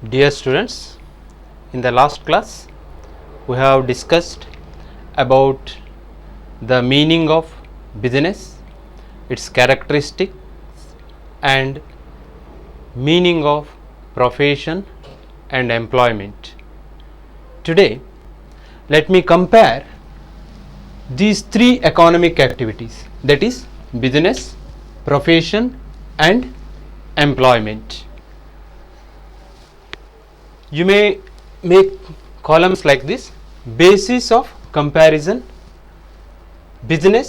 Dear students, in the last class we have discussed about the meaning of business, its characteristics and meaning of profession and employment. Today let me compare these three economic activities, that is business, profession and employment. You may make columns like this: basis of comparison, business,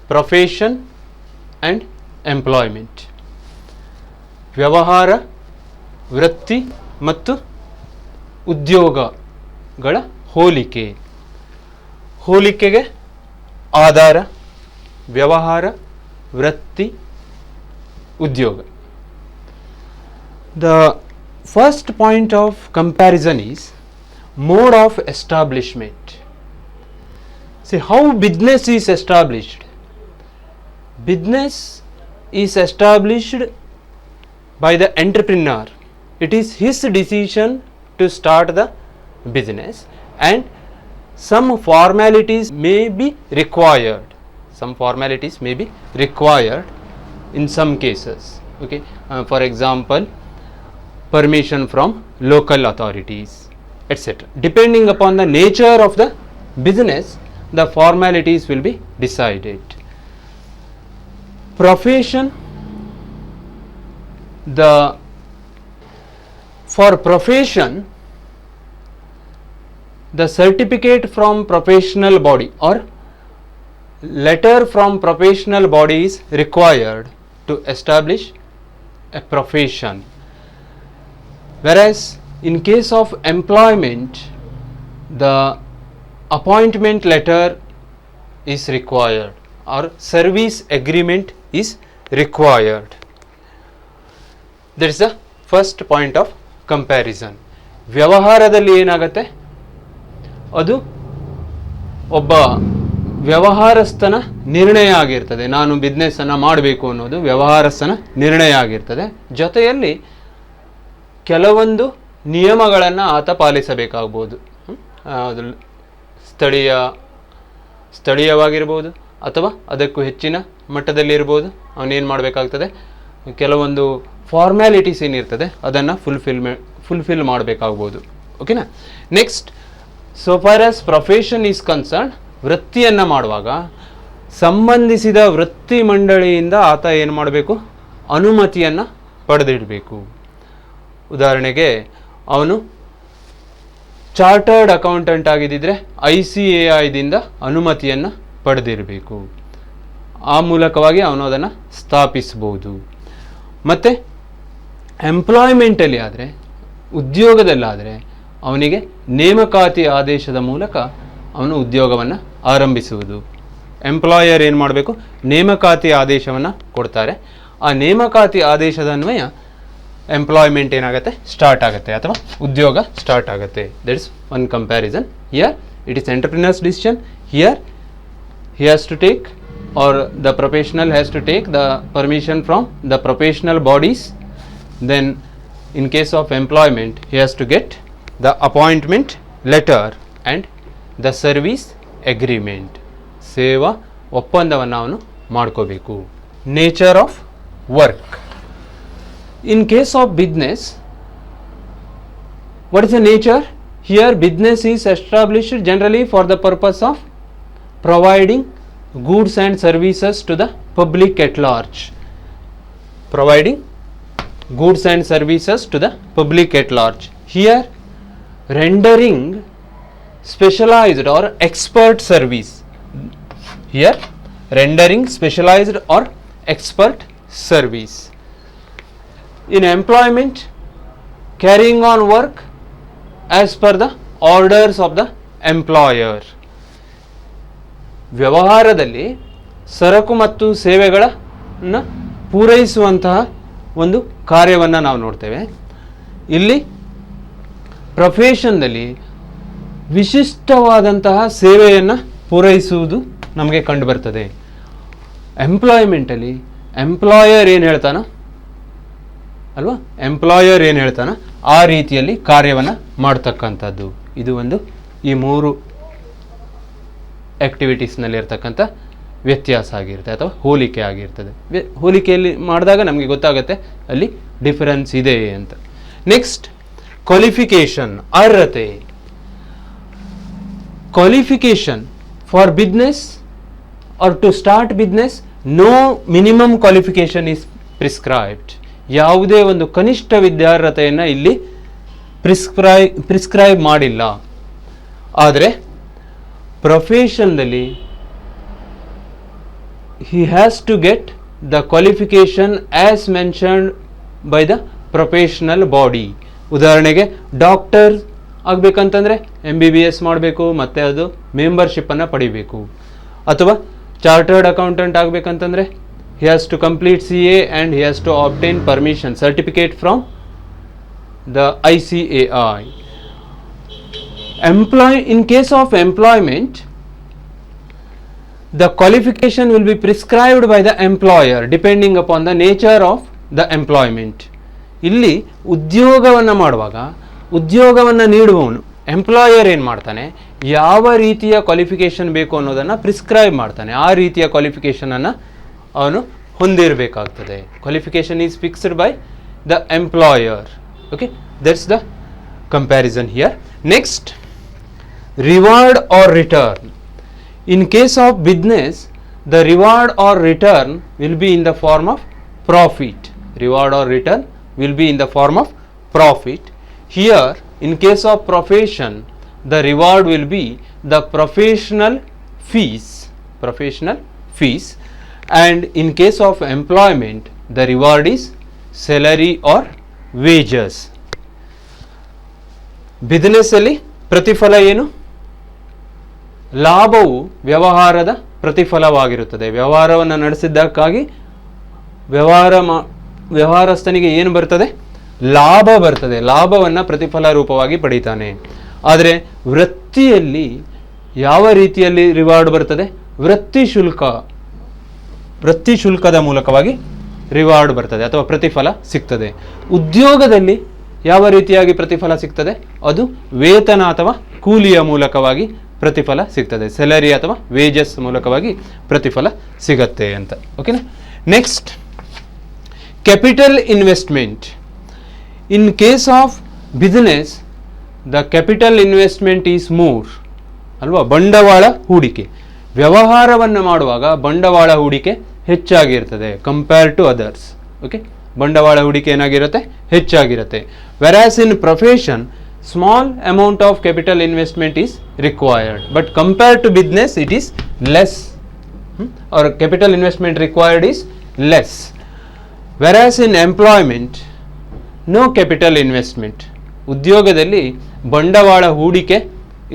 profession and employment. ವ್ಯವಹಾರ, ವೃತ್ತಿ ಮತ್ತು ಉದ್ಯೋಗಗಳ ಹೋಲಿಕೆ. ಹೋಲಿಕೆಗೆ ಆಧಾರ ವ್ಯವಹಾರ, ವೃತ್ತಿ, ಉದ್ಯೋಗ. The first point of comparison is mode of establishment. See how business is established. Business is established by the entrepreneur. It is his decision to start the business and some formalities may be required. Some formalities may be required in some cases. Okay, for example, permission from local authorities, etc. Depending upon the nature of the business, the formalities will be decided. Profession, for profession, the certificate from professional body or letter from professional body is required to establish a profession. Whereas in case of employment, the appointment letter is required or service agreement is required. That is the first point of comparison. ವ್ಯವಹಾರದಲ್ಲಿ ಏನಾಗುತ್ತೆ, ಅದು ಒಬ್ಬ ವ್ಯವಹಾರಸ್ಥನ ನಿರ್ಣಯ ಆಗಿರ್ತದೆ. ನಾನು ಬಿಸ್ನೆಸ್ಸನ್ನು ಮಾಡಬೇಕು ಅನ್ನೋದು ವ್ಯವಹಾರಸ್ಥನ ನಿರ್ಣಯ ಆಗಿರ್ತದೆ. ಜೊತೆಯಲ್ಲಿ ಕೆಲವೊಂದು ನಿಯಮಗಳನ್ನು ಆತ ಪಾಲಿಸಬೇಕಾಗ್ಬೋದು. ಸ್ಥಳೀಯವಾಗಿರ್ಬೋದು ಅಥವಾ ಅದಕ್ಕೂ ಹೆಚ್ಚಿನ ಮಟ್ಟದಲ್ಲಿರ್ಬೋದು. ಅವನೇನು ಮಾಡಬೇಕಾಗ್ತದೆ, ಕೆಲವೊಂದು ಫಾರ್ಮ್ಯಾಲಿಟೀಸ್ ಏನಿರ್ತದೆ ಅದನ್ನು ಫುಲ್ಫಿಲ್ ಮಾಡಬೇಕಾಗ್ಬೋದು. ಓಕೆನಾ. Next, so far as profession is concern, ವೃತ್ತಿಯನ್ನು ಮಾಡುವಾಗ ಸಂಬಂಧಿಸಿದ ವೃತ್ತಿ ಮಂಡಳಿಯಿಂದ ಆತ ಏನು ಮಾಡಬೇಕು, ಅನುಮತಿಯನ್ನು ಪಡೆದಿಡಬೇಕು. ಉದಾಹರಣೆಗೆ ಅವನು ಚಾರ್ಟರ್ಡ್ ಅಕೌಂಟೆಂಟ್ ಆಗಿದ್ದರೆ ICAIದಿಂದ ಅನುಮತಿಯನ್ನು ಪಡೆದಿರಬೇಕು. ಆ ಮೂಲಕವಾಗಿ ಅವನು ಅದನ್ನು ಸ್ಥಾಪಿಸ್ಬೋದು. ಮತ್ತು ಎಂಪ್ಲಾಯ್ಮೆಂಟಲ್ಲಿ ಆದರೆ, ಉದ್ಯೋಗದಲ್ಲಾದರೆ ಅವನಿಗೆ ನೇಮಕಾತಿ ಆದೇಶದ ಮೂಲಕ ಅವನು ಉದ್ಯೋಗವನ್ನು ಆರಂಭಿಸುವುದು. ಎಂಪ್ಲಾಯರ್ ಏನು ಮಾಡಬೇಕು, ನೇಮಕಾತಿ ಆದೇಶವನ್ನು ಕೊಡ್ತಾರೆ. ಆ ನೇಮಕಾತಿ ಆದೇಶದ ಅನ್ವಯ ಎಂಪ್ಲಾಯ್ಮೆಂಟ್ ಏನಾಗುತ್ತೆ, ಸ್ಟಾರ್ಟ್ ಆಗುತ್ತೆ ಅಥವಾ ಉದ್ಯೋಗ ಸ್ಟಾರ್ಟ್ ಆಗುತ್ತೆ. That is one comparison. Here it is entrepreneurs decision. Here he has to take, or the professional has to take the permission from the professional bodies. Then in case of employment, he has to get the appointment letter and the service agreement. ಸೇವಾ ಒಪ್ಪಂದವನ್ನು ಅವನು ಮಾಡ್ಕೋಬೇಕು. Nature of work. In case of business, what is the nature? Here business is established generally for the purpose of providing goods and services to the public at large. Providing goods and services to the public at large. Here rendering specialized or expert service. Here rendering specialized or expert service. In employment, carrying on work as per the orders of the employer. ವ್ಯವಹಾರದಲ್ಲಿ ಸರಕು ಮತ್ತು ಸೇವೆಗಳನ್ನು ಪೂರೈಸುವಂತಹ ಒಂದು ಕಾರ್ಯವನ್ನು ನಾವು ನೋಡ್ತೇವೆ. ಇಲ್ಲಿ ಪ್ರೊಫೆಷನ್ದಲ್ಲಿ ವಿಶಿಷ್ಟವಾದಂತಹ ಸೇವೆಯನ್ನು ಪೂರೈಸುವುದು ನಮಗೆ ಕಂಡುಬರ್ತದೆ. ಎಂಪ್ಲಾಯ್ಮೆಂಟಲ್ಲಿ ಎಂಪ್ಲಾಯರ್ ಏನು ಹೇಳ್ತಾನೋ ಅಲ್ವಾ, ಎಂಪ್ಲಾಯರ್ ಏನು ಹೇಳ್ತಾನೋ ಆ ರೀತಿಯಲ್ಲಿ ಕಾರ್ಯವನ್ನು ಮಾಡ್ತಕ್ಕಂಥದ್ದು. ಇದು ಒಂದು ಈ 3 ಆ್ಯಕ್ಟಿವಿಟೀಸ್ನಲ್ಲಿ ಇರ್ತಕ್ಕಂಥ ವ್ಯತ್ಯಾಸ ಆಗಿರುತ್ತೆ ಅಥವಾ ಹೋಲಿಕೆ ಆಗಿರ್ತದೆ. ಹೋಲಿಕೆಯಲ್ಲಿ ಮಾಡಿದಾಗ ನಮಗೆ ಗೊತ್ತಾಗುತ್ತೆ ಅಲ್ಲಿ ಡಿಫರೆನ್ಸ್ ಇದೆ ಅಂತ. ನೆಕ್ಸ್ಟ್ ಕ್ವಾಲಿಫಿಕೇಶನ್, ಅರ್ಹತೆ. Qualification for business or to start business, no minimum qualification is prescribed. ಯಾವುದೇ ಒಂದು ಕನಿಷ್ಠ ವಿದ್ಯಾರ್ಹತೆಯನ್ನು ಇಲ್ಲಿ ಪ್ರಿಸ್ಕ್ರೈಬ್ ಮಾಡಿಲ್ಲ. ಆದರೆ ಪ್ರೊಫೆಷನ್ದಲ್ಲಿ he has to get the qualification as mentioned by the professional body. ಉದಾಹರಣೆಗೆ ಡಾಕ್ಟರ್ ಆಗಬೇಕಂತಂದರೆ MBBS ಮಾಡಬೇಕು, ಮತ್ತು ಅದು ಮೆಂಬರ್ಶಿಪ್ಪನ್ನು ಪಡಿಬೇಕು. ಅಥವಾ ಚಾರ್ಟರ್ಡ್ ಅಕೌಂಟೆಂಟ್ ಆಗಬೇಕಂತಂದರೆ he has to complete CA and he has to obtain permission certificate from the ICAI. In case of employment, the qualification will be prescribed by the employer depending upon the nature of the employment. ಇಲ್ಲಿ ಉದ್ಯೋಗವನ್ನು ಮಾಡುವಾಗ ಉದ್ಯೋಗವನ್ನು ನೀಡುವವನು employer ಏನು ಮಾಡ್ತಾನೆ, ಯಾವ ರೀತಿಯ qualification ಬೇಕು ಅನ್ನೋದನ್ನು ಪ್ರಿಸ್ಕ್ರೈಬ್ ಮಾಡ್ತಾನೆ. ಆ ರೀತಿಯ ಕ್ವಾಲಿಫಿಕೇಷನನ್ನು ಅವನು ಹೊಂದಿರಬೇಕಾಗ್ತದೆ. Qualification is fixed by the employer. Okay, that's the comparison here. Next, reward or return. In case of business, the reward or return will be in the form of profit. Reward or return will be in the form of profit. Here, in case of profession, the reward will be the professional fees. Professional fees. And in case of employment, the reward is salary or wages. Business ಅಲ್ಲಿ ಪ್ರತಿಫಲ ಏನು? ಲಾಭವು ವ್ಯವಹಾರದ ಪ್ರತಿಫಲವಾಗಿರುತ್ತದೆ. ವ್ಯವಹಾರವನ್ನು ನಡೆಸಿದ್ದಕ್ಕಾಗಿ ವ್ಯವಹಾರಸ್ಥನಿಗೆ ಏನು ಬರ್ತದೆ? ಲಾಭ ಬರ್ತದೆ. ಲಾಭವನ್ನು ಪ್ರತಿಫಲ ರೂಪವಾಗಿ ಪಡೀತಾನೆ. ಆದರೆ ವೃತ್ತಿಯಲ್ಲಿ ಯಾವ ರೀತಿಯಲ್ಲಿ ರಿವಾರ್ಡ್ ಬರ್ತದೆ? ವೃತ್ತಿ ಶುಲ್ಕದ ಮೂಲಕವಾಗಿ ರಿವಾರ್ಡ್ ಬರ್ತದೆ ಅಥವಾ ಪ್ರತಿಫಲ ಸಿಗ್ತದೆ. ಉದ್ಯೋಗದಲ್ಲಿ ಯಾವ ರೀತಿಯಾಗಿ ಪ್ರತಿಫಲ ಸಿಗ್ತದೆ? ಅದು ವೇತನ ಅಥವಾ ಕೂಲಿಯ ಮೂಲಕವಾಗಿ ಪ್ರತಿಫಲ ಸಿಗ್ತದೆ. ಸ್ಯಾಲರಿ ಅಥವಾ ವೇಜಸ್ ಮೂಲಕವಾಗಿ ಪ್ರತಿಫಲ ಸಿಗತ್ತೆ ಅಂತ. ಓಕೆನಾ? Next, capital investment. In case of business, the capital investment is more ಅಲ್ವಾ? ಬಂಡವಾಳ ಹೂಡಿಕೆ. ವ್ಯವಹಾರವನ್ನು ಮಾಡುವಾಗ ಬಂಡವಾಳ ಹೂಡಿಕೆ ಹೆಚ್ಚಾಗಿರ್ತದೆ ಕಂಪೇರ್ ಟು ಅದರ್ಸ್. ಓಕೆ, ಬಂಡವಾಳ ಹೂಡಿಕೆ ಏನಾಗಿರುತ್ತೆ? ಹೆಚ್ಚಾಗಿರುತ್ತೆ. ವೆರಾಸ್ ಇನ್ profession, small amount of capital investment is required, but compared to business it is less, or capital investment required is less. Whereas in employment, no capital investment. ಉದ್ಯೋಗದಲ್ಲಿ ಬಂಡವಾಳ ಹೂಡಿಕೆ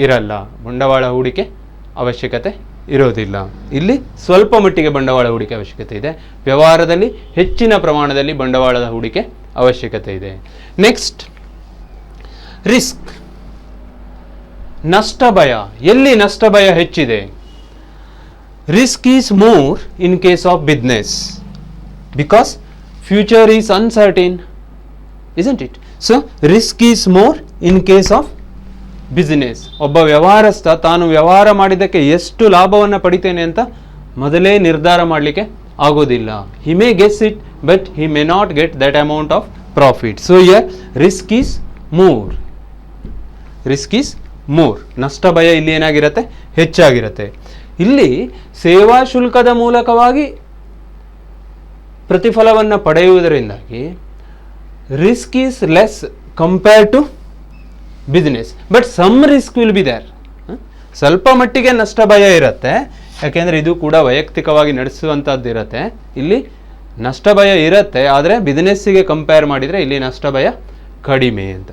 ಇರಲ್ಲ, ಬಂಡವಾಳ ಹೂಡಿಕೆ ಅವಶ್ಯಕತೆ ಇರೋದಿಲ್ಲ. ಇಲ್ಲಿ ಸ್ವಲ್ಪ ಮಟ್ಟಿಗೆ ಬಂಡವಾಳ ಹೂಡಿಕೆ ಅವಶ್ಯಕತೆ ಇದೆ. ವ್ಯವಹಾರದಲ್ಲಿ ಹೆಚ್ಚಿನ ಪ್ರಮಾಣದಲ್ಲಿ ಬಂಡವಾಳದ ಹೂಡಿಕೆ ಅವಶ್ಯಕತೆ ಇದೆ. ನೆಕ್ಸ್ಟ್, ರಿಸ್ಕ್, ನಷ್ಟ ಭಯ. ಎಲ್ಲಿ ನಷ್ಟ ಭಯ ಹೆಚ್ಚಿದೆ? Risk is more in case of business because future is uncertain, isn't it? So risk is more in case of business. ಒಬ್ಬ ವ್ಯವಹಾರಸ್ಥ ತಾನು ವ್ಯವಹಾರ ಮಾಡಿದ್ದಕ್ಕೆ ಎಷ್ಟು ಲಾಭವನ್ನು ಪಡಿತೇನೆ ಅಂತ ಮೊದಲೇ ನಿರ್ಧಾರ ಮಾಡಲಿಕ್ಕೆ ಆಗೋದಿಲ್ಲ. He may guess it but he may not get that amount of profit. So here risk is more. Risk is more. ನಷ್ಟ ಭಯ ಇಲ್ಲಿ ಏನಾಗಿರುತ್ತೆ? ಹೆಚ್ಚಾಗಿರುತ್ತೆ. ಇಲ್ಲಿ ಸೇವಾ ಶುಲ್ಕದ ಮೂಲಕವಾಗಿ ಪ್ರತಿಫಲವನ್ನು ಪಡೆಯುವುದರಿಂದಾಗಿ risk is less compare to business, but some risk will be there. ಸ್ವಲ್ಪ ಮಟ್ಟಿಗೆ ನಷ್ಟ ಭಯ ಇರುತ್ತೆ, ಯಾಕೆಂದರೆ ಇದು ಕೂಡ ವೈಯಕ್ತಿಕವಾಗಿ ನಡೆಸುವಂಥದ್ದು ಇರುತ್ತೆ. ಇಲ್ಲಿ ನಷ್ಟ ಭಯ ಇರುತ್ತೆ, ಆದರೆ ಬಿಸ್ನೆಸ್ಸಿಗೆ ಕಂಪೇರ್ ಮಾಡಿದರೆ ಇಲ್ಲಿ ನಷ್ಟ ಭಯ ಕಡಿಮೆ ಅಂತ.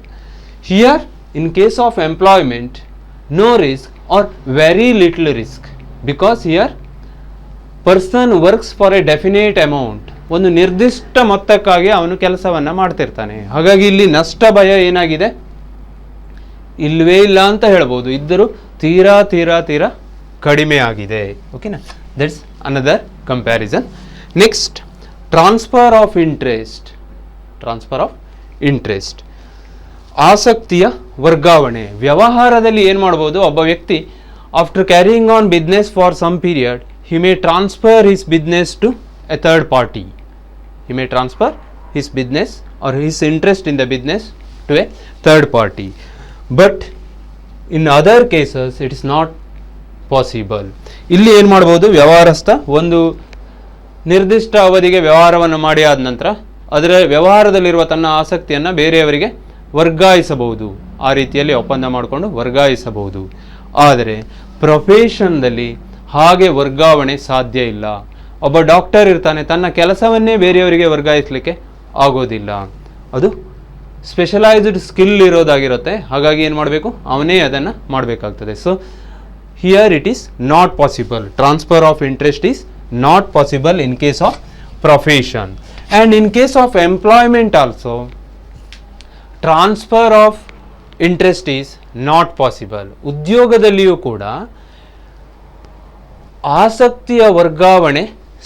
Here in case of employment no risk or very little risk because here person works for a definite amount. ಒಂದು ನಿರ್ದಿಷ್ಟ ಮೊತ್ತಕ್ಕಾಗಿ ಅವನು ಕೆಲಸವನ್ನು ಮಾಡ್ತಿರ್ತಾನೆ. ಹಾಗಾಗಿ ಇಲ್ಲಿ ನಷ್ಟ ಭಯ ಏನಾಗಿದೆ? ಇಲ್ಲವೇ ಇಲ್ಲ ಅಂತ ಹೇಳ್ಬೋದು. ಇದ್ದರೂ ತೀರಾ ತೀರಾ ತೀರಾ ಕಡಿಮೆ ಆಗಿದೆ. ಓಕೆನಾ? That's another comparison. Next, transfer of interest. Transfer of interest. ಆಸಕ್ತಿಯ ವರ್ಗಾವಣೆ. ವ್ಯವಹಾರದಲ್ಲಿ ಏನು ಮಾಡ್ಬೋದು, ಒಬ್ಬ ವ್ಯಕ್ತಿ after carrying on business for some period he may transfer his business to a third party. He may transfer his business or his interest in the business to a third party. But in other cases it is not possible. ಇಲ್ಲಿ ಏನು ಮಾಡ್ಬೋದು, ವ್ಯವಹಾರಸ್ಥ ಒಂದು ನಿರ್ದಿಷ್ಟ ಅವಧಿಗೆ ವ್ಯವಹಾರವನ್ನು ಮಾಡಿ ಆದ ನಂತರ ಅದರ ವ್ಯವಹಾರದಲ್ಲಿರುವ ತನ್ನ ಆಸಕ್ತಿಯನ್ನು ಬೇರೆಯವರಿಗೆ ವರ್ಗಾಯಿಸಬಹುದು. ಆ ರೀತಿಯಲ್ಲಿ ಒಪ್ಪಂದ ಮಾಡಿಕೊಂಡು ವರ್ಗಾಯಿಸಬಹುದು. ಆದರೆ ಪ್ರೊಫೆಷನ್ದಲ್ಲಿ ಹಾಗೆ ವರ್ಗಾವಣೆ ಸಾಧ್ಯ ಇಲ್ಲ. ಒಬ್ಬ ಡಾಕ್ಟರ್ ಇರ್ತಾನೆ, ತನ್ನ ಕೆಲಸವನ್ನೇ ಬೇರೆಯವರಿಗೆ ವರ್ಗಾಯಿಸಲಿಕ್ಕೆ ಆಗೋದಿಲ್ಲ. ಅದು ಸ್ಪೆಷಲೈಸ್ಡ್ ಸ್ಕಿಲ್ ಇರೋದಾಗಿರುತ್ತೆ. ಹಾಗಾಗಿ ಏನು ಮಾಡಬೇಕು, ಅವನೇ ಅದನ್ನು ಮಾಡಬೇಕಾಗ್ತದೆ. So here it is not possible. Transfer of interest is not possible in case of profession. And in case of employment also transfer of interest is not possible. ಉದ್ಯೋಗದಲ್ಲಿಯೂ ಕೂಡ ಆಸಕ್ತಿಯ ವರ್ಗಾವಣೆ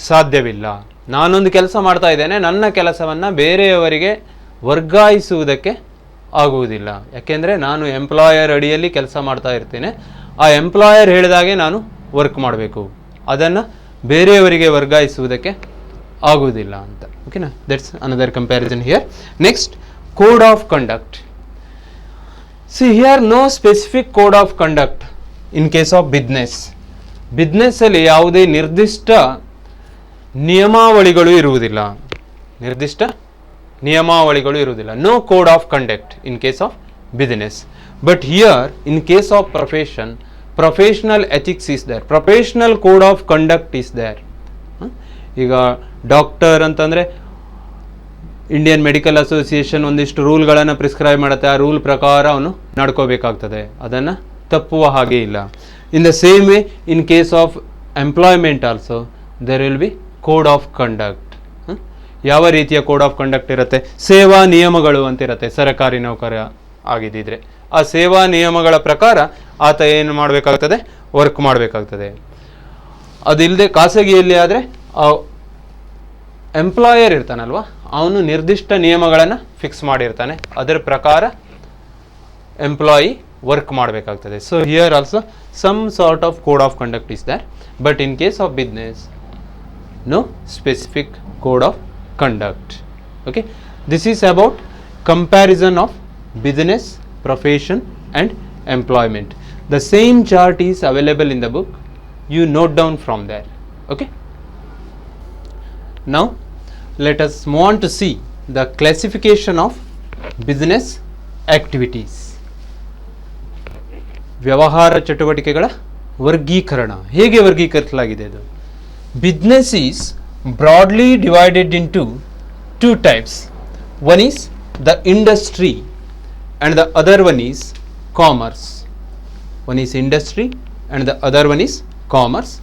ಸಾಧ್ಯವಿಲ್ಲ. ನಾನೊಂದು ಕೆಲಸ ಮಾಡ್ತಾ ಇದ್ದೇನೆ, ನನ್ನ ಕೆಲಸವನ್ನು ಬೇರೆಯವರಿಗೆ ವರ್ಗಾಯಿಸುವುದಕ್ಕೆ ಆಗುವುದಿಲ್ಲ. ಯಾಕೆಂದರೆ ನಾನು ಎಂಪ್ಲಾಯರ್ ಅಡಿಯಲ್ಲಿ ಕೆಲಸ ಮಾಡ್ತಾ ಇರ್ತೇನೆ. ಆ ಎಂಪ್ಲಾಯರ್ ಹೇಳಿದಾಗೆ ನಾನು ವರ್ಕ್ ಮಾಡಬೇಕು. ಅದನ್ನು ಬೇರೆಯವರಿಗೆ ವರ್ಗಾಯಿಸುವುದಕ್ಕೆ ಆಗುವುದಿಲ್ಲ ಅಂತ. ಓಕೆನಾ, that's another comparison here. Next, code of conduct. See here no specific code of conduct in case of business. ಬಿಸ್ನೆಸ್ಸಲ್ಲಿ ಯಾವುದೇ ನಿರ್ದಿಷ್ಟ ನಿಯಮಾವಳಿಗಳು ಇರುವುದಿಲ್ಲ. ನಿರ್ದಿಷ್ಟ ನಿಯಮಾವಳಿಗಳು ಇರುವುದಿಲ್ಲ. No code of conduct in case of business. But here in case of profession, professional ethics is there, professional code of conduct is there. ಈಗ doctor ಅಂತಂದರೆ ಇಂಡಿಯನ್ ಮೆಡಿಕಲ್ ಅಸೋಸಿಯೇಷನ್ ಒಂದಿಷ್ಟು ರೂಲ್ಗಳನ್ನು ಪ್ರಿಸ್ಕ್ರೈಬ್ ಮಾಡುತ್ತೆ. ಆ ರೂಲ್ ಪ್ರಕಾರ ಅವನು ನಡ್ಕೋಬೇಕಾಗ್ತದೆ. ಅದನ್ನು ತಪ್ಪುವ ಹಾಗೆ ಇಲ್ಲ. In the same way, in case of employment also, there will be code of conduct. ಯಾವ ರೀತಿಯ ಕೋಡ್ ಆಫ್ ಕಂಡಕ್ಟ್ ಇರುತ್ತೆ? ಸೇವಾ ನಿಯಮಗಳು ಅಂತ ಇರುತ್ತೆ. ಸರಕಾರಿ ನೌಕರ ಆಗಿದ್ದಿದ್ರೆ ಆ ಸೇವಾ ನಿಯಮಗಳ ಪ್ರಕಾರ ಆತ ಏನು ಮಾಡಬೇಕಾಗ್ತದೆ, ವರ್ಕ್ ಮಾಡಬೇಕಾಗ್ತದೆ. ಅದಿಲ್ಲದೆ ಖಾಸಗಿಯಲ್ಲಿ ಆದರೆ ಎಂಪ್ಲಾಯರ್ ಇರ್ತಾನಲ್ವ, ಅವನು ನಿರ್ದಿಷ್ಟ ನಿಯಮಗಳನ್ನು ಫಿಕ್ಸ್ ಮಾಡಿರ್ತಾನೆ. ಅದರ ಪ್ರಕಾರ ಎಂಪ್ಲಾಯಿ ವರ್ಕ್ ಮಾಡಬೇಕಾಗ್ತದೆ. So here also some sort of code of conduct is there, but in case of business no specific code of conduct. Okay, this is about comparison of business, profession and employment. The same chart is available in the book. You note down from there. Okay, now let us move on to see the classification of business activities. ವ್ಯವಹಾರ ಚಟುವಟಿಕೆಗಳ ವರ್ಗೀಕರಣ ಹೇಗೆ ವರ್ಗೀಕರಿಸಲಾಗಿದೆ? ಅದು business is broadly divided into two types. One is the industry and the other one is commerce. One is industry and the other one is commerce.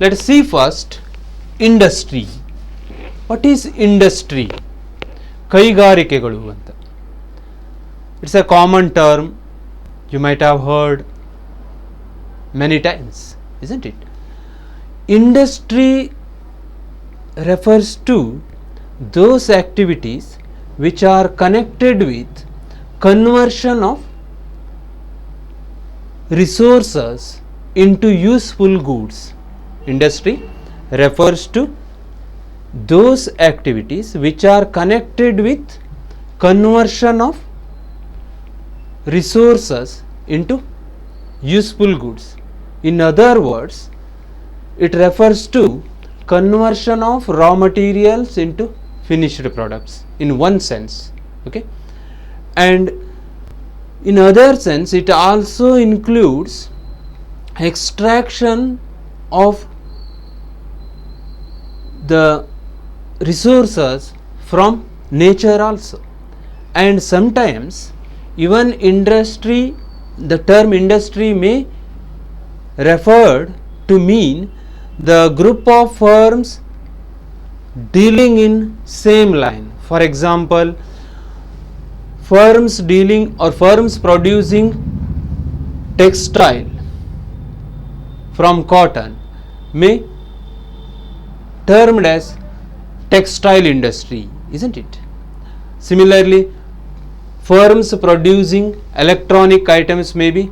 Let see first industry. What is industry? ಕೈಗಾರಿಕೆಗಳು ಅಂತ. It's A common term. You might have heard many times, isn't it? Industry refers to those activities which are connected with conversion of resources into useful goods. Industry refers to those activities which are connected with conversion of resources into useful goods. In other words, it refers to conversion of raw materials into finished products in one sense. Okay, and in other sense it also includes extraction of the resources from nature also. And sometimes even industry, the term industry may referred to mean the group of firms dealing in same line. For example, firms dealing or firms producing textile from cotton may termed as textile industry, isn't it? Similarly, firms producing electronic items may be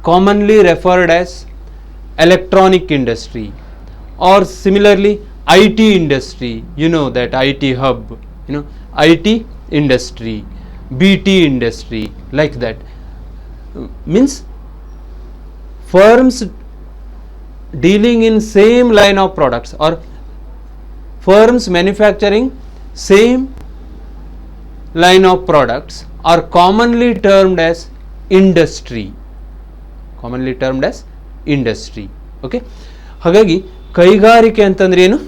commonly referred as electronic industry, or similarly IT industry, you know that IT hub, you know, IT industry, BT industry, like that. Means firms dealing in same line of products, or firms manufacturing same line of products are commonly termed as industry. Commonly termed as industry. Okay, ಹಾಗಾಗಿ ಕೈಗಾರಿಕೆ ಅಂತಂದ್ರೆ ಏನು?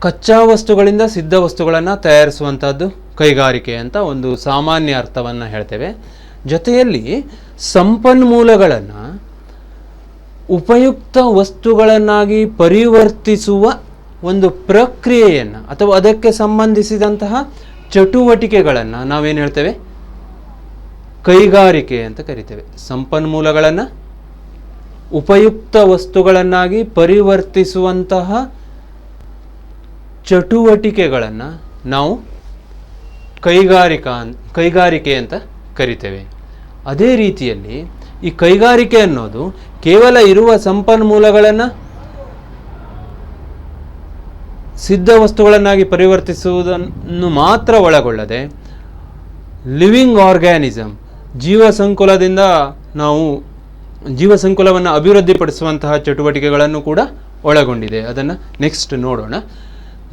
ಕಚ್ಚಾ ವಸ್ತುಗಳಿಂದ ಸಿದ್ಧ ವಸ್ತುಗಳನ್ನು ತಯಾರಿಸುವಂಥದ್ದು ಕೈಗಾರಿಕೆ ಅಂತ ಒಂದು ಸಾಮಾನ್ಯ ಅರ್ಥವನ್ನು ಹೇಳ್ತೇವೆ. ಜೊತೆಯಲ್ಲಿ ಸಂಪನ್ಮೂಲಗಳನ್ನು ಉಪಯುಕ್ತ ವಸ್ತುಗಳನ್ನಾಗಿ ಪರಿವರ್ತಿಸುವ ಒಂದು ಪ್ರಕ್ರಿಯೆಯನ್ನು ಅಥವಾ ಅದಕ್ಕೆ ಸಂಬಂಧಿಸಿದಂತಹ ಚಟುವಟಿಕೆಗಳನ್ನು ನಾವೇನು ಹೇಳ್ತೇವೆ? ಕೈಗಾರಿಕೆ ಅಂತ ಕರಿತೇವೆ. ಸಂಪನ್ಮೂಲಗಳನ್ನು ಉಪಯುಕ್ತ ವಸ್ತುಗಳನ್ನಾಗಿ ಪರಿವರ್ತಿಸುವಂತಹ ಚಟುವಟಿಕೆಗಳನ್ನು ನಾವು ಕೈಗಾರಿಕೆ ಅಂತ ಕರಿತೇವೆ. ಅದೇ ರೀತಿಯಲ್ಲಿ ಈ ಕೈಗಾರಿಕೆ ಅನ್ನೋದು ಕೇವಲ ಇರುವ ಸಂಪನ್ಮೂಲಗಳನ್ನು ಸಿದ್ಧ ವಸ್ತುಗಳನ್ನಾಗಿ ಪರಿವರ್ತಿಸುವುದನ್ನು ಮಾತ್ರ ಒಳಗೊಳ್ಳದೆ, ಲಿವಿಂಗ್ ಆರ್ಗ್ಯಾನಿಸಮ್, ಜೀವಸಂಕುಲದಿಂದ ನಾವು ಜೀವಸಂಕುಲವನ್ನು ಅಭಿವೃದ್ಧಿಪಡಿಸುವಂತಹ ಚಟುವಟಿಕೆಗಳನ್ನು ಕೂಡ ಒಳಗೊಂಡಿದೆ. ಅದನ್ನು ನೆಕ್ಸ್ಟ್ ನೋಡೋಣ.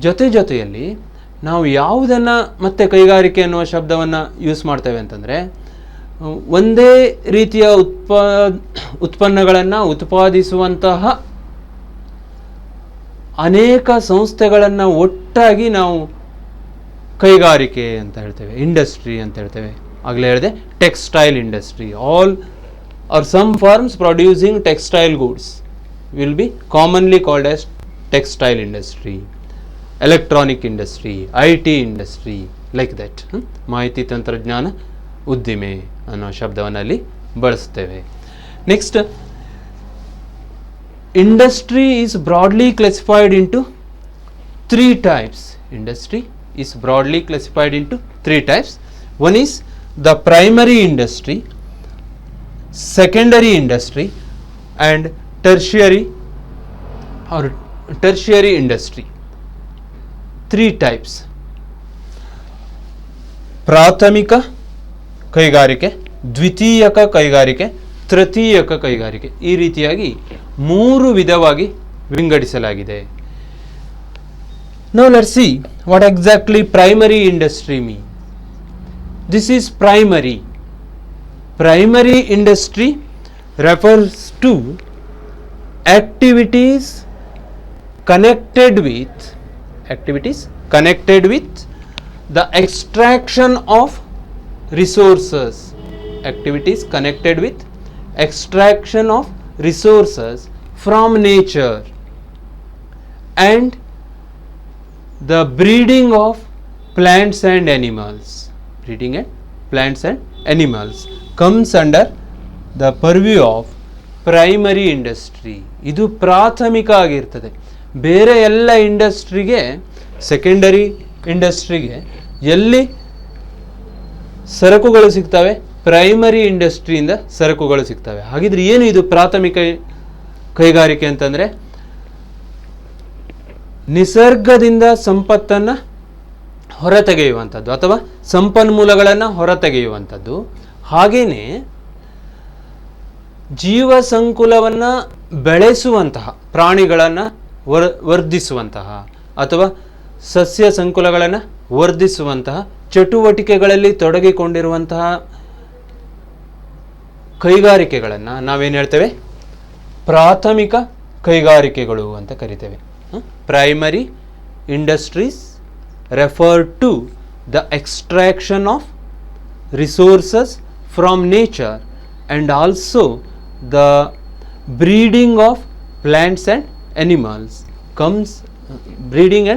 ಜೊತೆಯಲ್ಲಿ ನಾವು ಯಾವುದನ್ನು ಮತ್ತೆ ಕೈಗಾರಿಕೆ ಅನ್ನುವ ಶಬ್ದವನ್ನು ಯೂಸ್ ಮಾಡ್ತೇವೆ ಅಂತಂದರೆ, ಒಂದೇ ರೀತಿಯ ಉತ್ಪನ್ನಗಳನ್ನು ಉತ್ಪಾದಿಸುವಂತಹ ಅನೇಕ ಸಂಸ್ಥೆಗಳನ್ನು ಒಟ್ಟಾಗಿ ನಾವು ಕೈಗಾರಿಕೆ ಅಂತ ಹೇಳ್ತೇವೆ, ಇಂಡಸ್ಟ್ರಿ ಅಂತ ಹೇಳ್ತೇವೆ. ಆಗಲೇ ಹೇಳಿದೆ, textile industry, all or some firms producing textile goods will be commonly called as textile industry, electronic industry, IT industry, like that. ಮಾಹಿತಿ ತಂತ್ರಜ್ಞಾನ ಉದ್ದಿಮೆ ಅನ್ನೋ ಶಬ್ದವನ್ನು ಅಲ್ಲಿ ಬಳಸ್ತೇವೆ. Next, industry is broadly classified into 3 types. Industry is broadly classified into 3 types. One is the primary industry, secondary industry, and tertiary industry. 3 types. ಪ್ರಾಥಮಿಕ ಕೈಗಾರಿಕೆ, ದ್ವಿತೀಯಕ ಕೈಗಾರಿಕೆ, ತೃತೀಯಕ ಕೈಗಾರಿಕೆ, ಈ ರೀತಿಯಾಗಿ 3 ವಿಧವಾಗಿ ವಿಂಗಡಿಸಲಾಗಿದೆ. Now let's see what exactly primary industry means. This is primary. Primary industry refers to activities connected with the extraction of resources. Activities connected with extraction of resources from nature and the breeding of plants and animals. Breeding and plants and animals comes under the purview of primary industry. ಇದು ಪ್ರಾಥಮಿಕ ಆಗಿರ್ತದೆ. ಬೇರೆ ಎಲ್ಲ ಇಂಡಸ್ಟ್ರಿಗೆ, secondary ಇಂಡಸ್ಟ್ರಿಗೆ ಎಲ್ಲಿ ಸರಕುಗಳು ಸಿಗ್ತವೆ? ಪ್ರೈಮರಿ ಇಂಡಸ್ಟ್ರಿಯಿಂದ ಸರಕುಗಳು ಸಿಗ್ತವೆ. ಹಾಗಿದ್ರೆ ಏನು ಇದು ಪ್ರಾಥಮಿಕ ಕೈಗಾರಿಕೆ ಅಂತಂದರೆ, ನಿಸರ್ಗದಿಂದ ಸಂಪತ್ತನ್ನು ಹೊರತೆಗೆಯುವಂಥದ್ದು ಅಥವಾ ಸಂಪನ್ಮೂಲಗಳನ್ನು ಹೊರತೆಗೆಯುವಂಥದ್ದು. ಹಾಗೆಯೇ ಜೀವ ಸಂಕುಲವನ್ನು ಬೆಳೆಸುವಂತಹ, ಪ್ರಾಣಿಗಳನ್ನು ವರ್ಧಿಸುವಂತಹ ಅಥವಾ ಸಸ್ಯ ಸಂಕುಲಗಳನ್ನು ವರ್ಧಿಸುವಂತಹ ಚಟುವಟಿಕೆಗಳಲ್ಲಿ ತೊಡಗಿಕೊಂಡಿರುವಂತಹ ಕೈಗಾರಿಕೆಗಳನ್ನು ನಾವೇನು ಹೇಳ್ತೇವೆ? ಪ್ರಾಥಮಿಕ ಕೈಗಾರಿಕೆಗಳು ಅಂತ ಕರಿತೇವೆ. Primary industries refer to the extraction of resources from nature and also the breeding of plants and animals comes breeding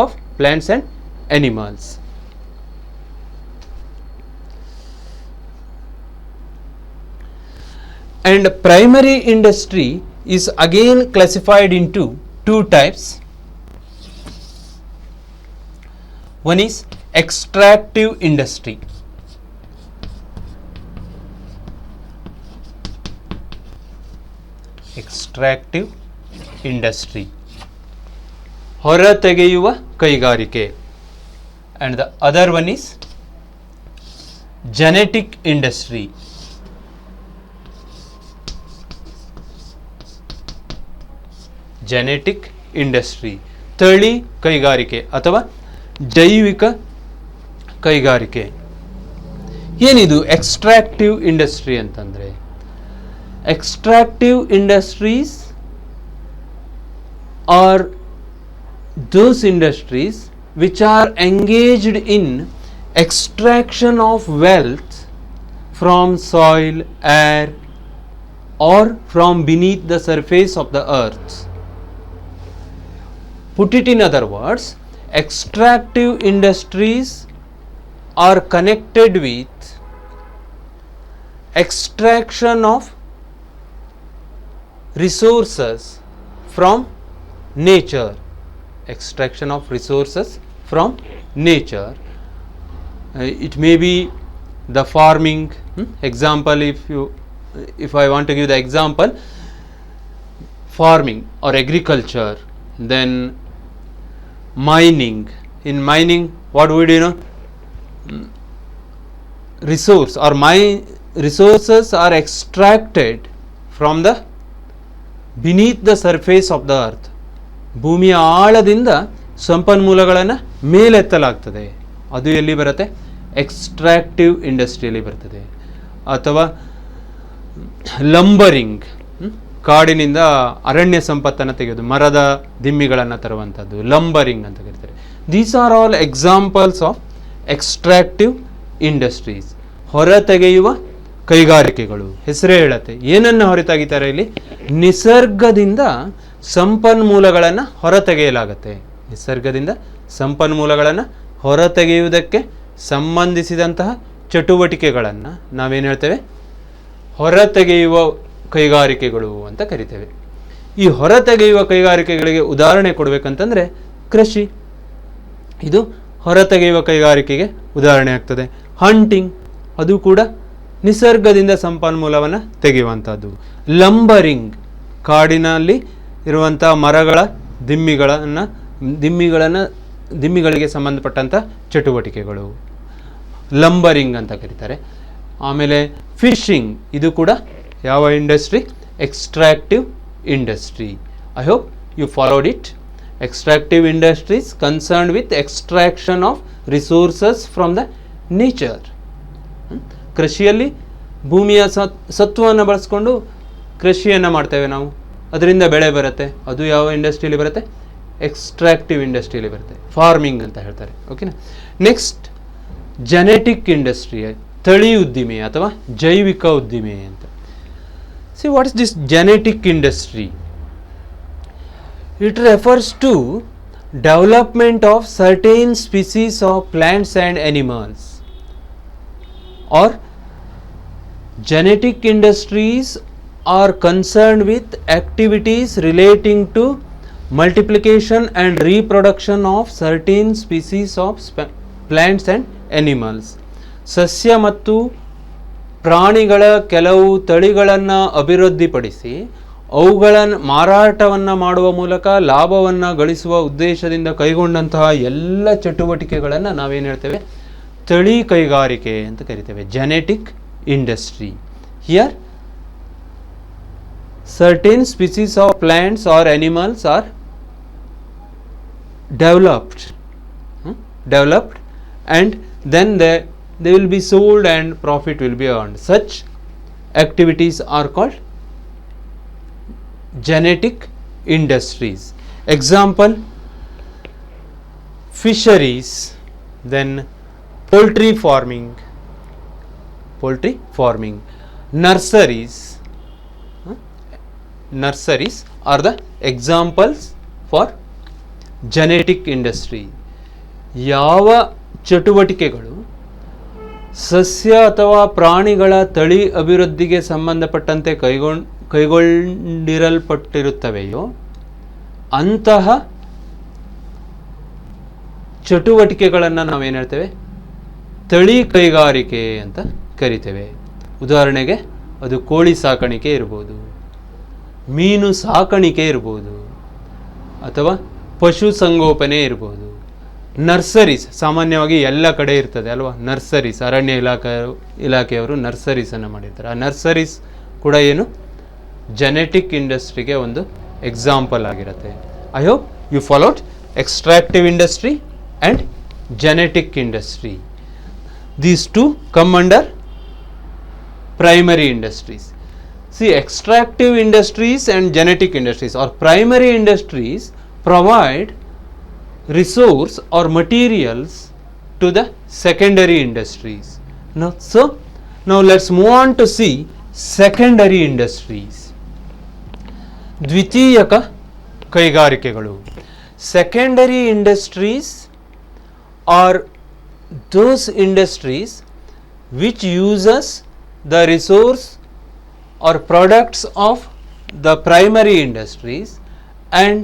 of plants and animals. And primary industry is again classified into 2 types. One is extractive industry. Extractive industry. ಹೊರತೆಗೆಯುವ ಕೈಗಾರಿಕೆ. And the other one is genetic industry. Genetic industry. ತಳಿ ಕೈಗಾರಿಕೆ ಅಥವಾ ಜೈವಿಕ ಕೈಗಾರಿಕೆ. ಏನಿದು extractive industry ಅಂತಂದರೆ? Extractive industries are those industries which are engaged in extraction of wealth from soil, air, or from beneath the surface of the earth. Put it in other words, extractive industries are connected with extraction of resources from nature. Extraction of resources from nature. It may be the farming. Example, if I want to give the example, farming or agriculture, then mining. In mining, what would you know? Resource or resources are extracted from the beneath the surface of the earth. ಭೂಮಿಯ ಆಳದಿಂದ ಸಂಪನ್ಮೂಲಗಳನ್ನು ಮೇಲೆತ್ತಲಾಗ್ತದೆ. ಅದು ಎಲ್ಲಿ ಬರುತ್ತೆ? ಎಕ್ಸ್ಟ್ರಾಕ್ಟಿವ್ ಇಂಡಸ್ಟ್ರಿಯಲ್ಲಿ ಬರ್ತದೆ. ಅಥವಾ ಲಂಬರಿಂಗ್, ಕಾಡಿನಿಂದ ಅರಣ್ಯ ಸಂಪತ್ತನ್ನು ತೆಗೆಯೋದು, ಮರದ ದಿಮ್ಮಿಗಳನ್ನು ತರುವಂಥದ್ದು ಲಂಬರಿಂಗ್ ಅಂತ ಕರೀತಾರೆ. These are all examples of extractive industries. ಹೊರತೆಗೆಯುವ ಕೈಗಾರಿಕೆಗಳು. ಹೆಸರೇ ಹೇಳುತ್ತೆ. ಏನನ್ನು ಹೊರತೆಗಿತಾರೆ ಇಲ್ಲಿ? ನಿಸರ್ಗದಿಂದ ಸಂಪನ್ಮೂಲಗಳನ್ನು ಹೊರತೆಗೆಯಲಾಗುತ್ತೆ. ನಿಸರ್ಗದಿಂದ ಸಂಪನ್ಮೂಲಗಳನ್ನು ಹೊರತೆಗೆಯುವುದಕ್ಕೆ ಸಂಬಂಧಿಸಿದಂತಹ ಚಟುವಟಿಕೆಗಳನ್ನು ನಾವೇನು ಹೇಳ್ತೇವೆ? ಹೊರತೆಗೆಯುವ ಕೈಗಾರಿಕೆಗಳು ಅಂತ ಕರಿತೇವೆ. ಈ ಹೊರತೆಗೆಯುವ ಕೈಗಾರಿಕೆಗಳಿಗೆ ಉದಾಹರಣೆ ಕೊಡಬೇಕಂತಂದರೆ ಕೃಷಿ, ಇದು ಹೊರತೆಗೆಯುವ ಕೈಗಾರಿಕೆಗೆ ಉದಾಹರಣೆ ಆಗ್ತದೆ. ಹಂಟಿಂಗ್, ಅದು ಕೂಡ ನಿಸರ್ಗದಿಂದ ಸಂಪನ್ಮೂಲವನ್ನು ತೆಗೆಯುವಂಥದ್ದು. ಲಂಬರಿಂಗ್, ಕಾಡಿನಲ್ಲಿ ಇರುವಂಥ ಮರಗಳ ದಿಮ್ಮಿಗಳಿಗೆ ಸಂಬಂಧಪಟ್ಟಂಥ ಚಟುವಟಿಕೆಗಳು ಲಂಬರಿಂಗ್ ಅಂತ ಕರೀತಾರೆ. ಆಮೇಲೆ ಫಿಶಿಂಗ್, ಇದು ಕೂಡ ಯಾವ industry? Extractive industry. I hope you followed it. Extractive industries concerned with extraction of resources from the nature. ಕೃಷಿಯಲ್ಲಿ ಭೂಮಿಯ ಸತ್ವವನ್ನು ಬಳಸ್ಕೊಂಡು ಕೃಷಿಯನ್ನು ಮಾಡ್ತೇವೆ ನಾವು, ಅದರಿಂದ ಬೆಳೆ ಬರುತ್ತೆ. ಅದು ಯಾವ ಇಂಡಸ್ಟ್ರಿಯಲ್ಲಿ ಬರುತ್ತೆ? ಎಕ್ಸ್ಟ್ರಾಕ್ಟಿವ್ ಇಂಡಸ್ಟ್ರಿಯಲ್ಲಿ ಬರುತ್ತೆ. ಫಾರ್ಮಿಂಗ್ ಅಂತ ಹೇಳ್ತಾರೆ. ಓಕೆನಾ? ನೆಕ್ಸ್ಟ್ ಜೆನೆಟಿಕ್ ಇಂಡಸ್ಟ್ರಿ, ತಳಿ ಉದ್ದಿಮೆ ಅಥವಾ ಜೈವಿಕ ಉದ್ದಿಮೆ ಅಂತ. See what is this genetic industry? It refers to development of certain species of plants and animals. Or genetic industries are concerned with activities relating to multiplication and reproduction of certain species of plants and animals. ಸಸ್ಯ ಮತ್ತು ಪ್ರಾಣಿಗಳ ಕೆಲವು ತಳಿಗಳನ್ನು ಅಭಿವೃದ್ಧಿಪಡಿಸಿ ಅವುಗಳನ್ನು ಮಾರಾಟವನ್ನು ಮಾಡುವ ಮೂಲಕ ಲಾಭವನ್ನು ಗಳಿಸುವ ಉದ್ದೇಶದಿಂದ ಕೈಗೊಂಡಂತಹ ಎಲ್ಲ ಚಟುವಟಿಕೆಗಳನ್ನು ನಾವೇನು ಹೇಳ್ತೇವೆ? ತಳಿ ಕೈಗಾರಿಕೆ ಅಂತ ಕರಿತೇವೆ. Genetic industry. Here certain species of plants or animals are developed and then they will be sold and profit will be earned. Such activities are called genetic industries. Example, fisheries, then poultry farming, nurseries are the examples for genetic industry. ಯಾವ ಚಟುವಟಿಕೆಗಳು ಸಸ್ಯ ಅಥವಾ ಪ್ರಾಣಿಗಳ ತಳಿ ಅಭಿವೃದ್ಧಿಗೆ ಸಂಬಂಧಪಟ್ಟಂತೆ ಕೈಗೊಂಡಿರಲ್ಪಟ್ಟಿರುತ್ತವೆಯೋ ಅಂತಹ ಚಟುವಟಿಕೆಗಳನ್ನು ನಾವೇನು ಹೇಳ್ತೇವೆ, ತಳಿ ಕೈಗಾರಿಕೆ ಅಂತ ಕರಿತೇವೆ. ಉದಾಹರಣೆಗೆ ಅದು ಕೋಳಿ ಸಾಕಾಣಿಕೆ ಇರ್ಬೋದು, ಮೀನು ಸಾಕಾಣಿಕೆ ಇರ್ಬೋದು, ಅಥವಾ ಪಶು ಸಂಗೋಪನೆ ಇರ್ಬೋದು. ನರ್ಸರೀಸ್ ಸಾಮಾನ್ಯವಾಗಿ ಎಲ್ಲ ಕಡೆ ಇರ್ತದೆ ಅಲ್ವಾ, ನರ್ಸರೀಸ್. ಅರಣ್ಯ ಇಲಾಖೆಯವರು ನರ್ಸರೀಸನ್ನು ಮಾಡಿರ್ತಾರೆ. ಆ ನರ್ಸರೀಸ್ ಕೂಡ ಏನು, ಜೆನೆಟಿಕ್ ಇಂಡಸ್ಟ್ರಿಗೆ ಒಂದು ಎಕ್ಸಾಂಪಲ್ ಆಗಿರುತ್ತೆ. I hope you followed extractive industry and genetic industry. These two come under primary industries. See, extractive industries and genetic industries or primary industries provide resource or materials to the secondary industries. Now let's move on to see secondary industries. ದ್ವಿತೀಯಕ ಕೈಗಾರಿಕೆಗಳು. Secondary industries are those industries which uses the resource or products of the primary industries, and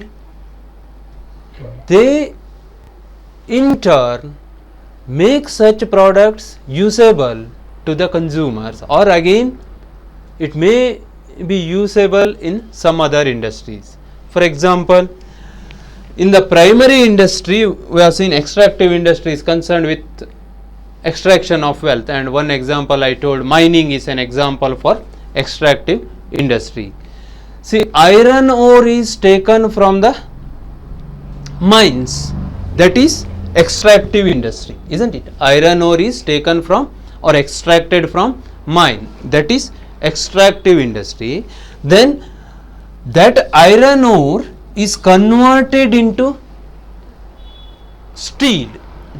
they in turn make such products usable to the consumers, or again it may be usable in some other industries. For example, in the primary industry, we have seen extractive industries concerned with extraction of wealth, and one example I told, mining is an example for extractive industry. See, iron ore is taken from the mines, that is extractive industry, isn't it? Iron ore is taken from or extracted from mine, that is extractive industry. Then that iron ore is converted into steel,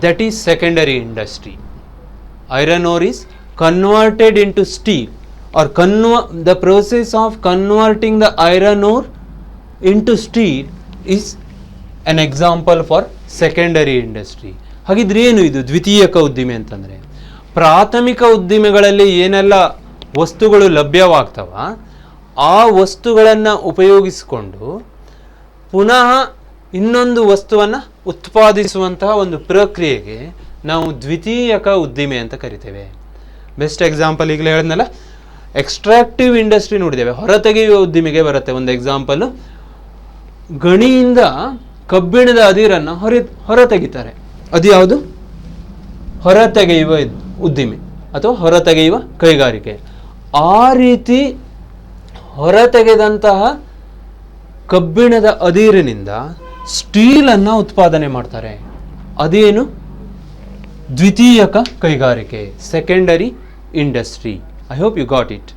that is secondary industry. Iron ore is converted into steel, or the process of converting the iron ore into steel is an example for secondary industry. ಹಾಗಿದ್ರೆ ಏನು ಇದು ದ್ವಿತೀಯಕ ಉದ್ದಿಮೆ ಅಂತಂದರೆ, ಪ್ರಾಥಮಿಕ ಉದ್ದಿಮೆಗಳಲ್ಲಿ ಏನೆಲ್ಲ ವಸ್ತುಗಳು ಲಭ್ಯವಾಗ್ತವ ಆ ವಸ್ತುಗಳನ್ನು ಉಪಯೋಗಿಸಿಕೊಂಡು ಪುನಃ ಇನ್ನೊಂದು ವಸ್ತುವನ್ನು ಉತ್ಪಾದಿಸುವಂತಹ ಒಂದು ಪ್ರಕ್ರಿಯೆಗೆ ನಾವು ದ್ವಿತೀಯಕ ಉದ್ದಿಮೆ ಅಂತ ಕರಿತೇವೆ. ಬೆಸ್ಟ್ ಎಕ್ಸಾಂಪಲ್ ಈಗಲೇ ಹೇಳಿದ್ನಲ್ಲ, ಎಕ್ಸ್ಟ್ರಾಕ್ಟಿವ್ ಇಂಡಸ್ಟ್ರಿ ನೋಡಿದ್ದೇವೆ, ಹೊರತೆಗೆಯುವ ಉದ್ದಿಮೆಗೆ ಬರುತ್ತೆ. ಒಂದು ಎಕ್ಸಾಂಪಲು, ಗಣಿಯಿಂದ ಕಬ್ಬಿಣದ ಅದಿರನ್ನು ಹೊರತೆಗಿತಾರೆ. ಅದು ಯಾವುದು? ಹೊರತೆಗೆಯುವ ಉದ್ದಿಮೆ ಅಥವಾ ಹೊರತೆಗೆಯುವ ಕೈಗಾರಿಕೆ. ಆ ರೀತಿ ಹೊರತೆಗೆದಂತಹ ಕಬ್ಬಿಣದ ಅದಿರಿನಿಂದ ಸ್ಟೀಲನ್ನು ಉತ್ಪಾದನೆ ಮಾಡ್ತಾರೆ. ಅದೇನು? ದ್ವಿತೀಯಕ ಕೈಗಾರಿಕೆ, secondary industry. I hope you got it.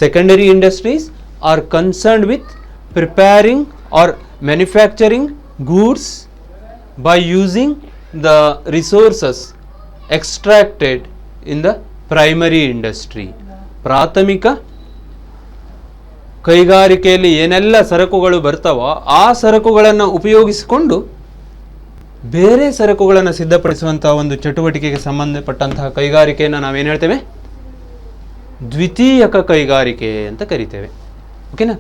Secondary industries are concerned with preparing or manufacturing goods by using the resources extracted in the primary industry. ಪ್ರಾಥಮಿಕ ಕೈಗಾರಿಕೆಯಲ್ಲಿ ಏನೆಲ್ಲ ಸರಕುಗಳು ಬರ್ತಾವೋ ಆ ಸರಕುಗಳನ್ನು ಉಪಯೋಗಿಸಿಕೊಂಡು ಬೇರೆ ಸರಕುಗಳನ್ನು ಸಿದ್ಧಪಡಿಸುವಂತಹ ಒಂದು ಚಟುವಟಿಕೆಗೆ ಸಂಬಂಧಪಟ್ಟಂತಹ ಕೈಗಾರಿಕೆಯನ್ನು ನಾವೇನು ಹೇಳ್ತೇವೆ? ದ್ವಿತೀಯಕ ಕೈಗಾರಿಕೆ ಅಂತ ಕರಿತೇವೆ. ಓಕೆನಾ?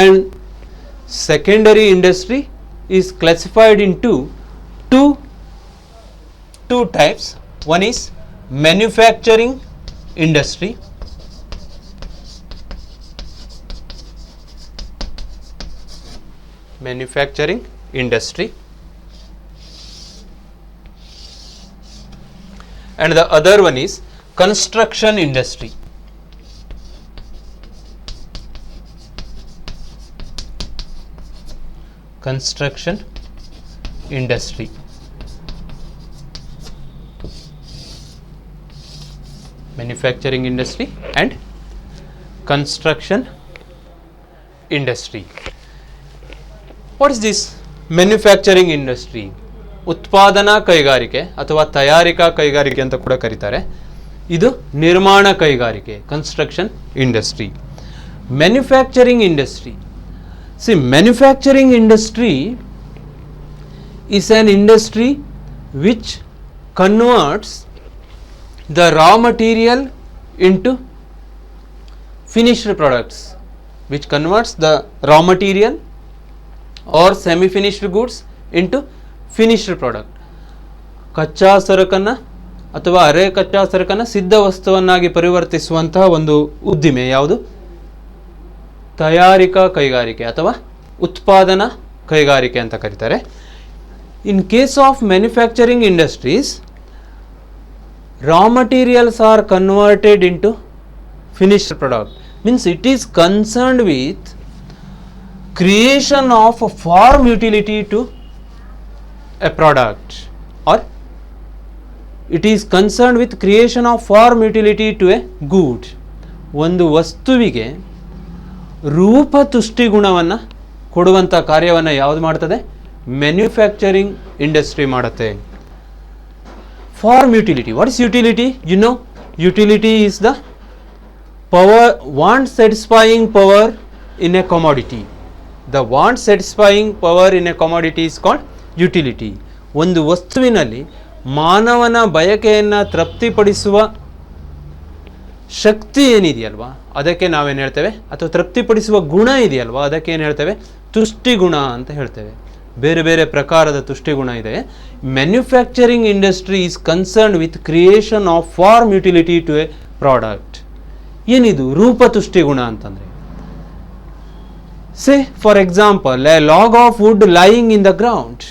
And secondary industry is classified in two types. One is manufacturing industry, and the other one is construction industry. Construction industry. Manufacturing industry and construction industry. What is this manufacturing industry? ಉತ್ಪಾದನಾ ಕೈಗಾರಿಕೆ ಅಥವಾ ತಯಾರಿಕಾ ಕೈಗಾರಿಕೆ ಅಂತ ಕೂಡ ಕರೀತಾರೆ. ಇದು ನಿರ್ಮಾಣ ಕೈಗಾರಿಕೆ, construction industry. Manufacturing industry. See, manufacturing industry is an industry which converts the raw material into finished products, which converts the raw material or semi-finished goods into finished product. ಕಚ್ಚಾ ಸರಕನ್ನು ಅಥವಾ ಅರೆ ಕಚ್ಚಾ ಸರಕನ್ನು ಸಿದ್ಧ ವಸ್ತುವನ್ನಾಗಿ ಪರಿವರ್ತಿಸುವಂತಹ ಒಂದು ಉದ್ದಿಮೆ ಯಾವುದು? ತಯಾರಿಕಾ ಕೈಗಾರಿಕೆ ಅಥವಾ ಉತ್ಪಾದನಾ ಕೈಗಾರಿಕೆ ಅಂತ ಕರೀತಾರೆ. ಇನ್ case of manufacturing industries, raw materials are converted into finished product, means it is concerned with creation of a farm utility to a product, or it is concerned with creation of farm utility to a good. ಒಂದು ವಸ್ತುವಿಗೆ ರೂಪ ತುಷ್ಟಿಗುಣವನ್ನು ಕೊಡುವಂಥ ಕಾರ್ಯವನ್ನು ಯಾವುದು ಮಾಡ್ತದೆ? Manufacturing industry ಮಾಡುತ್ತೆ. Farm utility. What is utility? You know, utility is the power, want satisfying power in a commodity. The want satisfying power in a commodity is called utility. ಒಂದು ವಸ್ತುವಿನಲ್ಲಿ ಮಾನವನ ಬಯಕೆಯನ್ನು ತೃಪ್ತಿಪಡಿಸುವ ಶಕ್ತಿ ಏನಿದೆಯಲ್ವಾ ಅದಕ್ಕೆ ನಾವೇನು ಹೇಳ್ತೇವೆ, ಅಥವಾ ತೃಪ್ತಿಪಡಿಸುವ ಗುಣ ಇದೆಯಲ್ವಾ ಅದಕ್ಕೆ ಏನು ಹೇಳ್ತೇವೆ? ತುಷ್ಟಿಗುಣ ಅಂತ ಹೇಳ್ತೇವೆ. ಬೇರೆ ಬೇರೆ ಪ್ರಕಾರದ ತುಷ್ಟಿಗುಣ ಇದೆ. Manufacturing industry is concerned with creation of form utility to a product. ಏನಿದು ರೂಪ ತುಷ್ಟಿಗುಣ ಅಂತಂದರೆ? Say for example, a log of wood lying in the ground.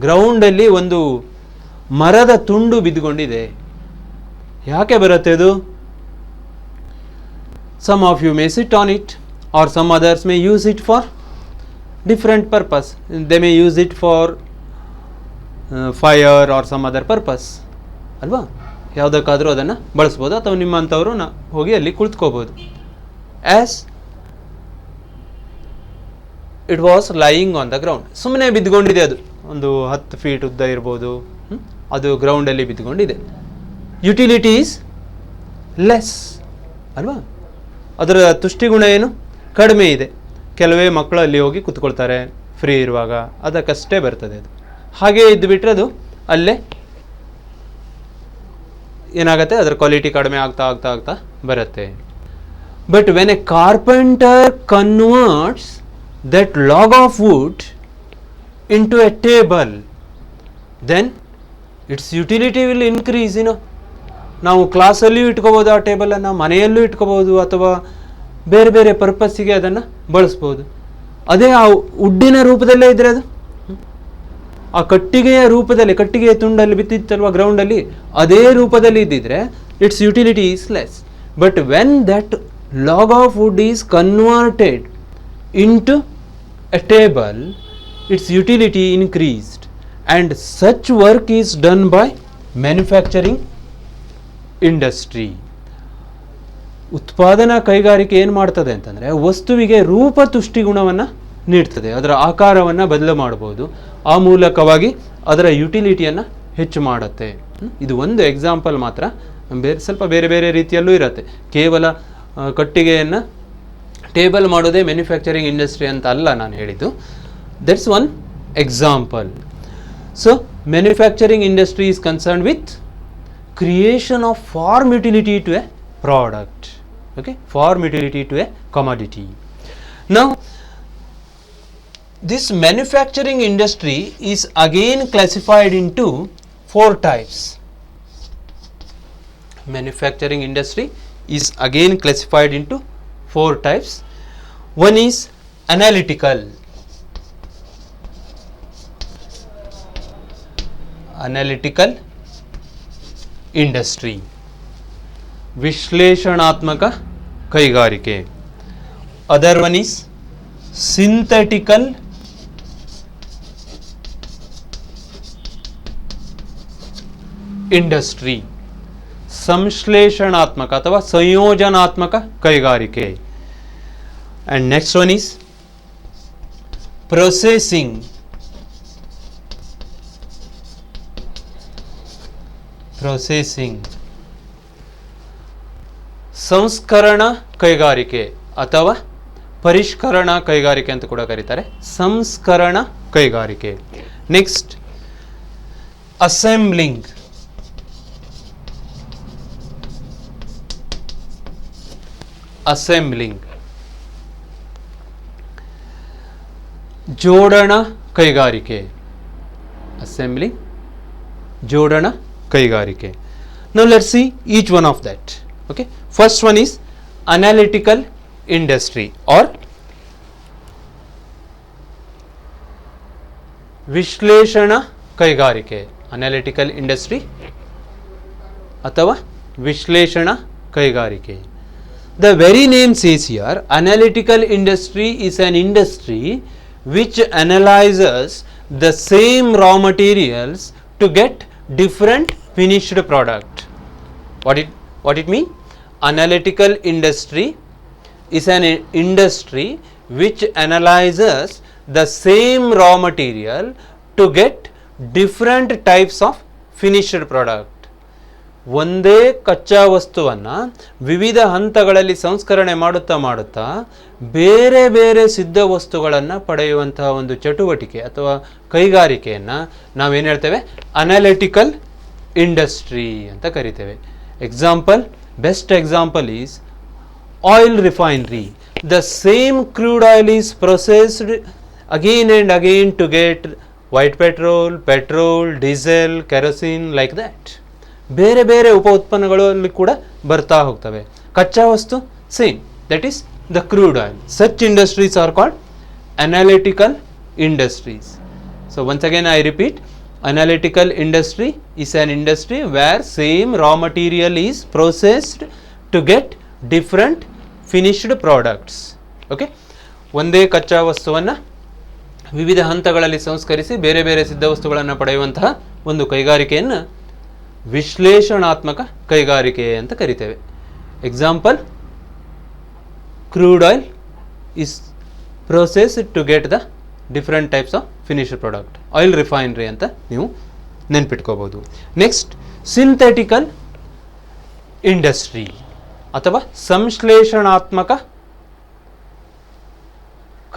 ಗ್ರೌಂಡಲ್ಲಿ ಒಂದು ಮರದ ತುಂಡು ಬಿದ್ದುಕೊಂಡಿದೆ. ಯಾಕೆ ಬರುತ್ತೆ ಅದು? Some of you may sit on it, or some others may use it for different purpose. They may use it for fire or some other purpose ಅಲ್ವಾ? ಯಾವುದಕ್ಕಾದರೂ ಅದನ್ನು ಬಳಸ್ಬೋದು, ಅಥವಾ ನಿಮ್ಮಂಥವರು ಹೋಗಿ ಅಲ್ಲಿ ಕುಳಿತುಕೋಬೋದು. As it was lying on the ground, ಸುಮ್ಮನೆ ಬಿದ್ದುಕೊಂಡಿದೆ. ಅದು ಒಂದು 10 ಫೀಟ್ ಉದ್ದ ಇರ್ಬೋದು, ಅದು ಗ್ರೌಂಡಲ್ಲಿ ಬಿದ್ದುಕೊಂಡಿದೆ. ಯುಟಿಲಿಟಿ ಈಸ್ ಲೆಸ್ ಅಲ್ವಾ? ಅದರ ತುಷ್ಟಿಗುಣ ಏನು? ಕಡಿಮೆ ಇದೆ. ಕೆಲವೇ ಮಕ್ಕಳು ಅಲ್ಲಿ ಹೋಗಿ ಕೂತ್ಕೊಳ್ತಾರೆ ಫ್ರೀ ಇರುವಾಗ, ಅದಕ್ಕಷ್ಟೇ ಬರ್ತದೆ. ಅದು ಹಾಗೇ ಇದ್ದುಬಿಟ್ರೆ ಅದು ಅಲ್ಲೇ ಏನಾಗುತ್ತೆ, ಅದರ ಕ್ವಾಲಿಟಿ ಕಡಿಮೆ ಆಗ್ತಾ ಆಗ್ತಾ ಆಗ್ತಾ ಬರುತ್ತೆ. But when a carpenter converts that log of wood into a table, then its utility will increase. ನಾವು ಕ್ಲಾಸಲ್ಲಿಯೂ ಇಟ್ಕೋಬೋದು, ಆ ಟೇಬಲನ್ನು ಮನೆಯಲ್ಲೂ ಇಟ್ಕೋಬೋದು, ಅಥವಾ ಬೇರೆ ಬೇರೆ ಪರ್ಪಸ್ಸಿಗೆ ಅದನ್ನು ಬಳಸ್ಬೋದು. ಅದೇ ಆ ಉಡ್ಡಿನ ರೂಪದಲ್ಲೇ ಇದ್ದರೆ, ಅದು ಆ ಕಟ್ಟಿಗೆಯ ರೂಪದಲ್ಲಿ, ಕಟ್ಟಿಗೆಯ ತುಂಡಲ್ಲಿ ಬಿದ್ದಿತ್ತಲ್ವ ಗ್ರೌಂಡಲ್ಲಿ, ಅದೇ ರೂಪದಲ್ಲಿ ಇದ್ದಿದ್ರೆ its utility is less. But when that log of wood is converted into a table, its utility increased. And such work is done by manufacturing industry. ಉತ್ಪಾದನಾ ಕೈಗಾರಿಕೆ ಏನು ಮಾಡ್ತದೆ ಅಂತಂದರೆ, ವಸ್ತುವಿಗೆ ರೂಪ ತುಷ್ಟಿಗುಣವನ್ನು ನೀಡ್ತದೆ, ಅದರ ಆಕಾರವನ್ನು ಬದಲು ಮಾಡ್ಬೋದು. ಆ ಮೂಲಕವಾಗಿ ಅದರ ಯುಟಿಲಿಟಿಯನ್ನು ಹೆಚ್ಚು ಮಾಡುತ್ತೆ. ಇದು ಒಂದು ಎಕ್ಸಾಂಪಲ್ ಮಾತ್ರ, ಸ್ವಲ್ಪ ಬೇರೆ ಬೇರೆ ರೀತಿಯಲ್ಲೂ ಇರುತ್ತೆ. ಕೇವಲ ಕಟ್ಟಿಗೆಯನ್ನು ಟೇಬಲ್ ಮಾಡೋದೇ ಮ್ಯಾನುಫ್ಯಾಕ್ಚರಿಂಗ್ ಇಂಡಸ್ಟ್ರಿ ಅಂತ ಅಲ್ಲ ನಾನು ಹೇಳಿದ್ದು. That's one example. So manufacturing industry is concerned with creation of form utility to a product. Okay, farm utility to a commodity. Now this manufacturing industry is again classified into 4 types. Manufacturing industry is again classified into 4 types. One is analytical. Analytical industry, ವಿಶ್ಲೇಷಣಾತ್ಮಕ ಕೈಗಾರಿಕೆ. Other one is ಸಿಂಥೆಟಿಕಲ್ industry, ಸಂಶ್ಲೇಷಣಾತ್ಮಕ ಅಥವಾ ಸಂಯೋಜನಾತ್ಮಕ ಕೈಗಾರಿಕೆ. And next one is processing, ಸಂಸ್ಕರಣ ಕೈಗಾರಿಕೆ ಅಥವಾ ಪರಿಷ್ಕರಣಾ ಕೈಗಾರಿಕೆ ಅಂತ ಕೂಡ ಕರೀತಾರೆ. ಸಂಸ್ಕರಣ ಕೈಗಾರಿಕೆ. ನೆಕ್ಸ್ಟ್ ಅಸೆಂಬ್ಲಿಂಗ್, ಜೋಡಣಾ ಕೈಗಾರಿಕೆ, ಅಸೆಂಬ್ಲಿಂಗ್ ಜೋಡಣ ಕೈಗಾರಿಕೆ. Now let's see each one of that. Okay, first one is analytical industry or ವಿಶ್ಲೇಷಣ ಕೈಗಾರಿಕೆ. ಅನಾಲಿಟಿಕಲ್ ಇಂಡಸ್ಟ್ರಿ ಅಥವಾ ವಿಶ್ಲೇಷಣ ಕೈಗಾರಿಕೆ. The very name says here, analytical industry is an industry which analyzes the same raw materials to get different finished product. What it mean? Analytical industry is an industry which analyzes the same raw material to get different types of finished product. ಒಂದೇ ಕಚ್ಚಾ ವಸ್ತುವನ್ನು ವಿವಿಧ ಹಂತಗಳಲ್ಲಿ ಸಂಸ್ಕರಣೆ ಮಾಡುತ್ತಾ ಬೇರೆ ಬೇರೆ ಸಿದ್ಧ ವಸ್ತುಗಳನ್ನು ಪಡೆಯುವಂತಹ ಒಂದು ಚಟುವಟಿಕೆ ಅಥವಾ ಕೈಗಾರಿಕೆಯನ್ನು ನಾವೇನು ಹೇಳ್ತೇವೆ? ಅನಾಲಿಟಿಕಲ್ ಇಂಡಸ್ಟ್ರಿ ಅಂತ ಕರಿತೇವೆ. Example, best example is oil refinery. The same crude oil is processed again and again to get white petrol, diesel, kerosene, like that. ಬೇರೆ ಬೇರೆ ಉಪ ಉತ್ಪನ್ನಗಳಲ್ಲಿ ಕೂಡ ಬರ್ತಾ ಹೋಗ್ತವೆ. ಕಚ್ಚಾ ವಸ್ತು same, that is the crude oil. Such industries are called analytical industries. So once again I repeat, analytical industry is an industry where same raw material is processed to get different finished products. Okay, ಒಂದೇ ಕಚ್ಚಾ ವಸ್ತುವನ್ನು ವಿವಿಧ ಹಂತಗಳಲ್ಲಿ ಸಂಸ್ಕರಿಸಿ ಬೇರೆ ಬೇರೆ ಸಿದ್ಧ ವಸ್ತುಗಳನ್ನು ಪಡೆಯುವಂತಹ ಒಂದು ಕೈಗಾರಿಕೆಯನ್ನು ವಿಶ್ಲೇಷಣಾತ್ಮಕ ಕೈಗಾರಿಕೆ ಅಂತ ಕರಿತೇವೆ. Example, crude oil is processed to get the different types of finished product. Oil refinery ಅಂತ ನೀವು ನೆನ್ಪಿಟ್ಕೋಬಹುದು. ನೆಕ್ಸ್ಟ್, ಸಿಂಥೆಟಿಕಲ್ ಇಂಡಸ್ಟ್ರಿ ಅಥವಾ ಸಂಶ್ಲೇಷಣಾತ್ಮಕ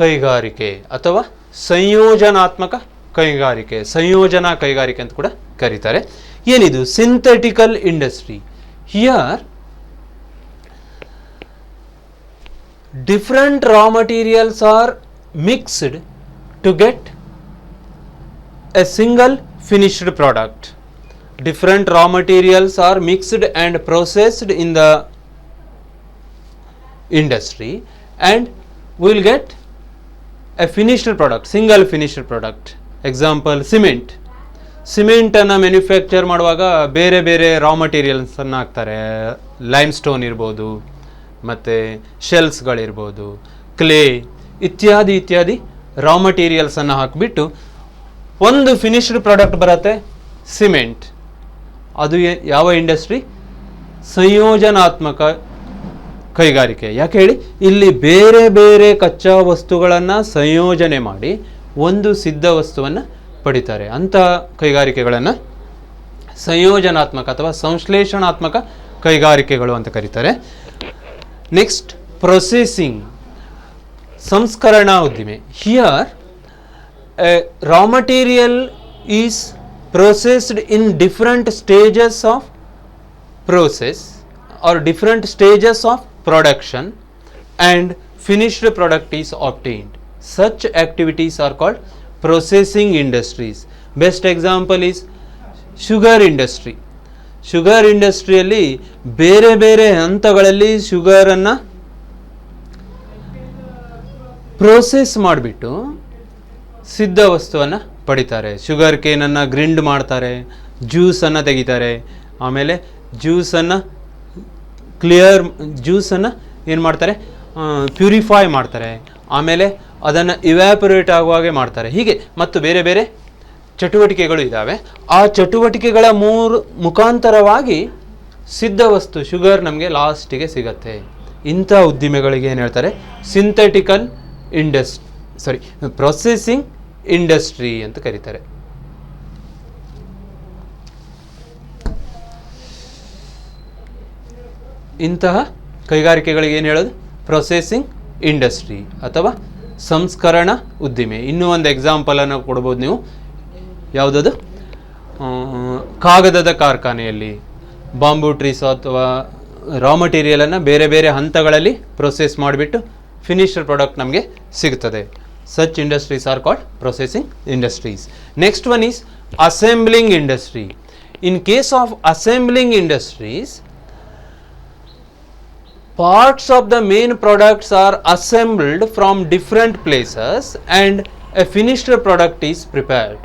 ಕೈಗಾರಿಕೆ ಅಥವಾ ಸಂಯೋಜನಾತ್ಮಕ ಕೈಗಾರಿಕೆ, ಸಂಯೋಜನಾ ಕೈಗಾರಿಕೆ ಅಂತ ಕೂಡ ಕರೀತಾರೆ. ಏನಿದು synthetical industry? Here different raw materials are mixed to get a single finished product. Different raw materials are mixed and processed in the industry and we will get a finished product, single finished product. Example, cement. Cement ಅನ್ನು manufacture ಮಾಡುವಾಗ ಬೇರೆ ಬೇರೆ ರಾ ಮಟೀರಿಯಲ್ಸನ್ನು ಹಾಕ್ತಾರೆ. Lime stone ಇರ್ಬೋದು, ಮತ್ತು ಶೆಲ್ಸ್ಗಳಿರ್ಬೋದು, clay ಇತ್ಯಾದಿ ಇತ್ಯಾದಿ ರಾ ಮಟೀರಿಯಲ್ಸನ್ನು ಹಾಕಿಬಿಟ್ಟು ಒಂದು ಫಿನಿಶ್ಡ್ ಪ್ರಾಡಕ್ಟ್ ಬರುತ್ತೆ, ಸಿಮೆಂಟ್. ಅದು ಯಾವ ಇಂಡಸ್ಟ್ರಿ? ಸಂಯೋಜನಾತ್ಮಕ ಕೈಗಾರಿಕೆ. ಯಾಕೆ ಹೇಳಿ? ಇಲ್ಲಿ ಬೇರೆ ಬೇರೆ ಕಚ್ಚಾ ವಸ್ತುಗಳನ್ನು ಸಂಯೋಜನೆ ಮಾಡಿ ಒಂದು ಸಿದ್ಧ ವಸ್ತುವನ್ನು ಪಡಿತಾರೆ. ಅಂತಹ ಕೈಗಾರಿಕೆಗಳನ್ನು ಸಂಯೋಜನಾತ್ಮಕ ಅಥವಾ ಸಂಶ್ಲೇಷಣಾತ್ಮಕ ಕೈಗಾರಿಕೆಗಳು ಅಂತ ಕರೀತಾರೆ. ನೆಕ್ಸ್ಟ್, ಪ್ರೊಸೆಸಿಂಗ್, ಸಂಸ್ಕರಣಾ ಉದ್ದಿಮೆ. Here raw material is processed in different stages of process or different stages of production and finished product is obtained. Such activities are called processing industries. Best example is sugar industry. Sugar industry ಅಲ್ಲಿ ಬೇರೆ ಬೇರೆ ಹಂತಗಳಲ್ಲಿ ಶುಗರನ್ನು process ಮಾಡಿಬಿಟ್ಟು ಸಿದ್ಧ ವಸ್ತುವನ್ನು ಪಡಿತಾರೆ. Sugar ಕೇನನ್ನು ಗ್ರಿಂಡ್ ಮಾಡ್ತಾರೆ, ಜ್ಯೂಸನ್ನು ತೆಗಿತಾರೆ, ಆಮೇಲೆ ಜ್ಯೂಸನ್ನು ಜ್ಯೂಸನ್ನು ಏನು ಮಾಡ್ತಾರೆ, ಪ್ಯೂರಿಫೈ ಮಾಡ್ತಾರೆ, ಆಮೇಲೆ ಅದನ್ನು ಇವ್ಯಾಪೊರೇಟ್ ಆಗುವಾಗೆ ಮಾಡ್ತಾರೆ. ಹೀಗೆ ಮತ್ತು ಬೇರೆ ಬೇರೆ ಚಟುವಟಿಕೆಗಳು ಇದ್ದಾವೆ. ಆ ಚಟುವಟಿಕೆಗಳ ಮುಖಾಂತರವಾಗಿ ಸಿದ್ಧ ವಸ್ತು ಶುಗರ್ ನಮಗೆ ಲಾಸ್ಟಿಗೆ ಸಿಗತ್ತೆ. ಇಂಥ ಉದ್ದಿಮೆಗಳಿಗೆ ಏನು ಹೇಳ್ತಾರೆ? ಸಿಂಥೆಟಿಕಲ್ ಪ್ರೊಸೆಸಿಂಗ್ ಇಂಡಸ್ಟ್ರಿ ಅಂತ ಕರೀತಾರೆ. ಇಂತಹ ಕೈಗಾರಿಕೆಗಳಿಗೆ ಏನು ಹೇಳೋದು? ಪ್ರೊಸೆಸಿಂಗ್ ಇಂಡಸ್ಟ್ರಿ ಅಥವಾ ಸಂಸ್ಕರಣಾ ಉದ್ದಿಮೆ. ಇನ್ನೂ ಒಂದು ಎಕ್ಸಾಂಪಲನ್ನು ಕೊಡ್ಬೋದು ನೀವು. ಯಾವುದದು? ಕಾಗದದ ಕಾರ್ಖಾನೆಯಲ್ಲಿ ಬಾಂಬೂ ಟ್ರೀಸ್ ಅಥವಾ ರಾ ಮಟೀರಿಯಲನ್ನು ಬೇರೆ ಬೇರೆ ಹಂತಗಳಲ್ಲಿ ಪ್ರೊಸೆಸ್ ಮಾಡಿಬಿಟ್ಟು ಫಿನಿಶ್ಡ್ ಪ್ರಾಡಕ್ಟ್ ನಮಗೆ ಸಿಗ್ತದೆ. Such industries are called processing industries. Next one is assembling industry. In case of assembling industries, parts of the main products are assembled from different places and a finished product is prepared.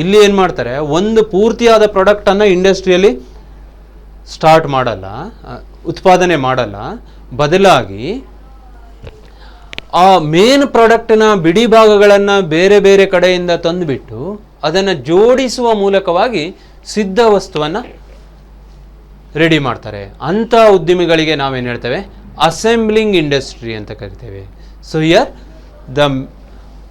ಇಲ್ಲಿ ಏನು ಮಾಡ್ತಾರೆ, ಒಂದು ಪೂರ್ತಿಯಾದ ಪ್ರಾಡಕ್ಟನ್ನು ಇಂಡಸ್ಟ್ರಿಯಲ್ಲಿ start ಮಾಡಲ್ಲ, ಉತ್ಪಾದನೆ ಮಾಡಲ್ಲ, ಬದಲಾಗಿ ಆ ಮೇನ್ ಪ್ರಾಡಕ್ಟ್ನ ಬಿಡಿ ಭಾಗಗಳನ್ನು ಬೇರೆ ಬೇರೆ ಕಡೆಯಿಂದ ತಂದುಬಿಟ್ಟು ಅದನ್ನು ಜೋಡಿಸುವ ಮೂಲಕವಾಗಿ ಸಿದ್ಧ ವಸ್ತುವನ್ನು ರೆಡಿ ಮಾಡ್ತಾರೆ. ಅಂಥ ಉದ್ದಿಮೆಗಳಿಗೆ ನಾವೇನು ಹೇಳ್ತೇವೆ, ಅಸೆಂಬ್ಲಿಂಗ್ ಇಂಡಸ್ಟ್ರಿ ಅಂತ ಕರಿತೇವೆ. So here the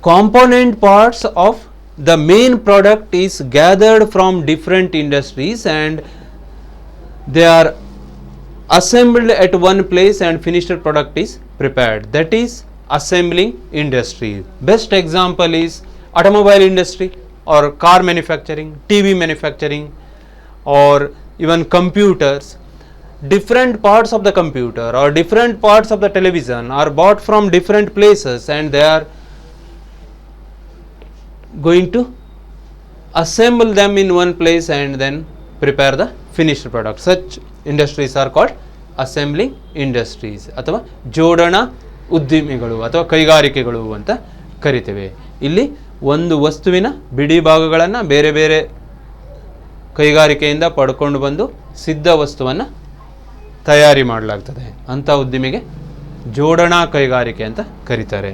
component parts of the main product is gathered from different industries and they are assembled at one place and finished product is prepared. That is assembling industry. Best example is automobile industry or car manufacturing, TV manufacturing, or even computers. Different parts of the computer or different parts of the television are bought from different places and they are going to assemble them in one place and then prepare the finished product. Such industries are called assembling industries ಅಥವಾ ಜೋಡಣಾ ಉದ್ದಿಮೆಗಳು ಅಥವಾ ಕೈಗಾರಿಕೆಗಳು ಅಂತ ಕರಿತೇವೆ. ಇಲ್ಲಿ ಒಂದು ವಸ್ತುವಿನ ಬಿಡಿ ಭಾಗಗಳನ್ನು ಬೇರೆ ಬೇರೆ ಕೈಗಾರಿಕೆಯಿಂದ ಪಡ್ಕೊಂಡು ಬಂದು ಸಿದ್ಧ ವಸ್ತುವನ್ನು ತಯಾರಿ ಮಾಡಲಾಗ್ತದೆ. ಅಂಥ ಉದ್ದಿಮೆಗೆ ಜೋಡಣಾ ಕೈಗಾರಿಕೆ ಅಂತ ಕರೀತಾರೆ.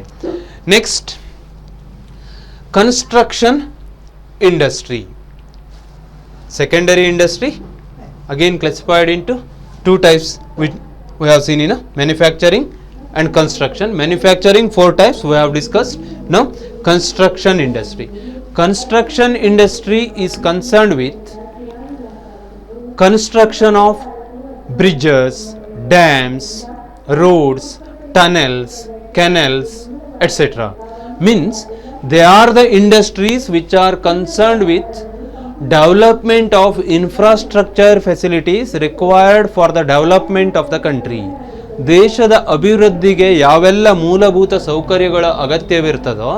Next, construction industry. Secondary industry again classified into two types which we have seen in manufacturing and construction. Manufacturing 4 types we have discussed. Now construction industry. Construction industry is concerned with construction of bridges, dams, roads, tunnels, canals, etc. Means they are the industries which are concerned with development of infrastructure facilities required for the development of the country. ದೇಶದ ಅಭಿವೃದ್ಧಿಗೆ ಯಾವೆಲ್ಲ ಮೂಲಭೂತ ಸೌಕರ್ಯಗಳ ಅಗತ್ಯವಿರ್ತದೋ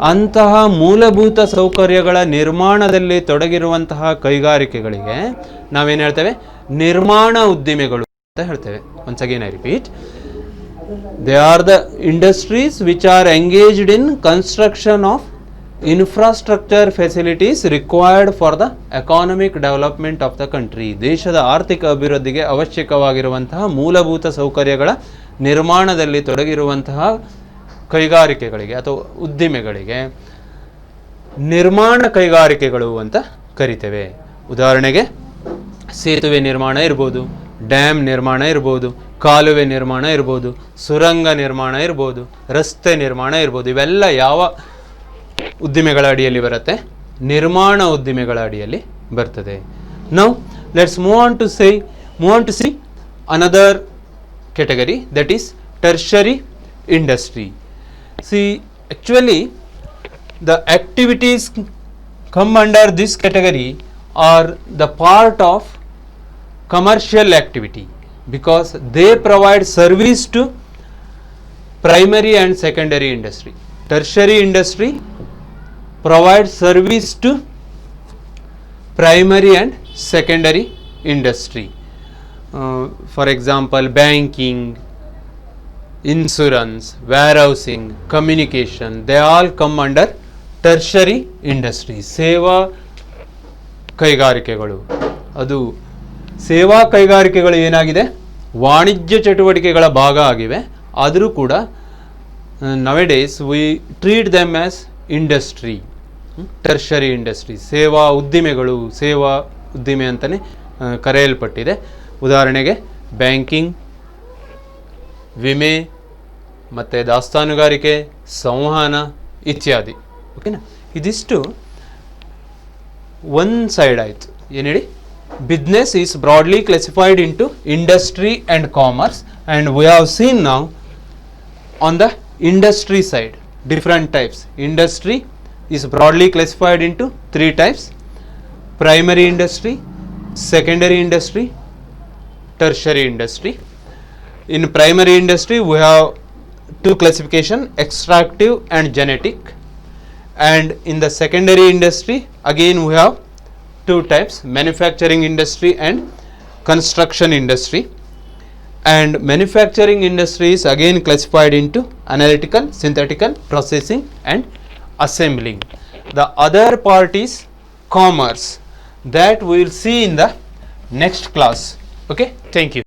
ಅಂತಹ ಮೂಲಭೂತ ಸೌಕರ್ಯಗಳ ನಿರ್ಮಾಣದಲ್ಲಿ ತೊಡಗಿರುವಂತಹ ಕೈಗಾರಿಕೆಗಳಿಗೆ ನಾವೇನು ಹೇಳ್ತೇವೆ, ನಿರ್ಮಾಣ ಉದ್ದಿಮೆಗಳು ಅಂತ ಹೇಳ್ತೇವೆ. Once again I repeat, they are the industries which are engaged in construction of infrastructure facilities required for the economic development of the country. ದೇಶದ ಆರ್ಥಿಕ ಅಭಿವೃದ್ಧಿಗೆ ಅವಶ್ಯಕವಾಗಿರುವಂತಹ ಮೂಲಭೂತ ಸೌಕರ್ಯಗಳ ನಿರ್ಮಾಣದಲ್ಲಿ ತೊಡಗಿರುವಂತಹ ಕೈಗಾರಿಕೆಗಳಿಗೆ ಅಥವಾ ಉದ್ದಿಮೆಗಳಿಗೆ ನಿರ್ಮಾಣ ಕೈಗಾರಿಕೆಗಳು ಅಂತ ಕರಿತೇವೆ. ಉದಾಹರಣೆಗೆ ಸೇತುವೆ ನಿರ್ಮಾಣ ಇರ್ಬೋದು, ಡ್ಯಾಮ್ ನಿರ್ಮಾಣ ಇರ್ಬೋದು, ಕಾಲುವೆ ನಿರ್ಮಾಣ ಇರ್ಬೋದು, ಸುರಂಗ ನಿರ್ಮಾಣ ಇರ್ಬೋದು, ರಸ್ತೆ ನಿರ್ಮಾಣ ಇರ್ಬೋದು. ಇವೆಲ್ಲ ಯಾವ ಉದ್ದಿಮೆಗಳ ಅಡಿಯಲ್ಲಿ ಬರುತ್ತೆ? ನಿರ್ಮಾಣ ಉದ್ದಿಮೆಗಳ ಅಡಿಯಲ್ಲಿ ಬರ್ತದೆ. Now let's move on to see another category, that is tertiary industry. See, actually the activities come under this category are the part of commercial activity because they provide service to primary and secondary industry. Tertiary industry provides service to primary and secondary industry. For example, banking, insurance, warehousing, communication, they all come under tertiary industry. ಸೇವಾ ಕೈಗಾರಿಕೆಗಳು. ಅದು ಸೇವಾ ಕೈಗಾರಿಕೆಗಳು ಏನಾಗಿದೆ, ವಾಣಿಜ್ಯ ಚಟುವಟಿಕೆಗಳ ಭಾಗ ಆಗಿವೆ. ಆದರೂ ಕೂಡ nowadays we treat them as industry, tertiary industry. ಸೇವಾ ಉದ್ದಿಮೆಗಳು, ಸೇವಾ ಉದ್ದಿಮೆ ಅಂತಲೇ ಕರೆಯಲ್ಪಟ್ಟಿದೆ. ಉದಾಹರಣೆಗೆ ಬ್ಯಾಂಕಿಂಗ್, ವಿಮೆ ಮತ್ತು ದಾಸ್ತಾನುಗಾರಿಕೆ, ಸಂವಹನ ಇತ್ಯಾದಿ. ಓಕೆನಾ? ಇದಿಷ್ಟು ಒನ್ ಸೈಡ್ ಆಯಿತು. ಏನು ಹೇಳಿ, business is broadly classified into industry and commerce and we have seen now on the industry side different types. Industry is broadly classified into 3 types: primary industry, secondary industry, tertiary industry. In primary industry we have 2 classification: extractive and genetic. And in the secondary industry again we have two types, manufacturing industry and construction industry. And manufacturing industry is again classified into analytical, synthetical, processing and assembling. The other part is commerce, that we will see in the next class. Okay, thank you.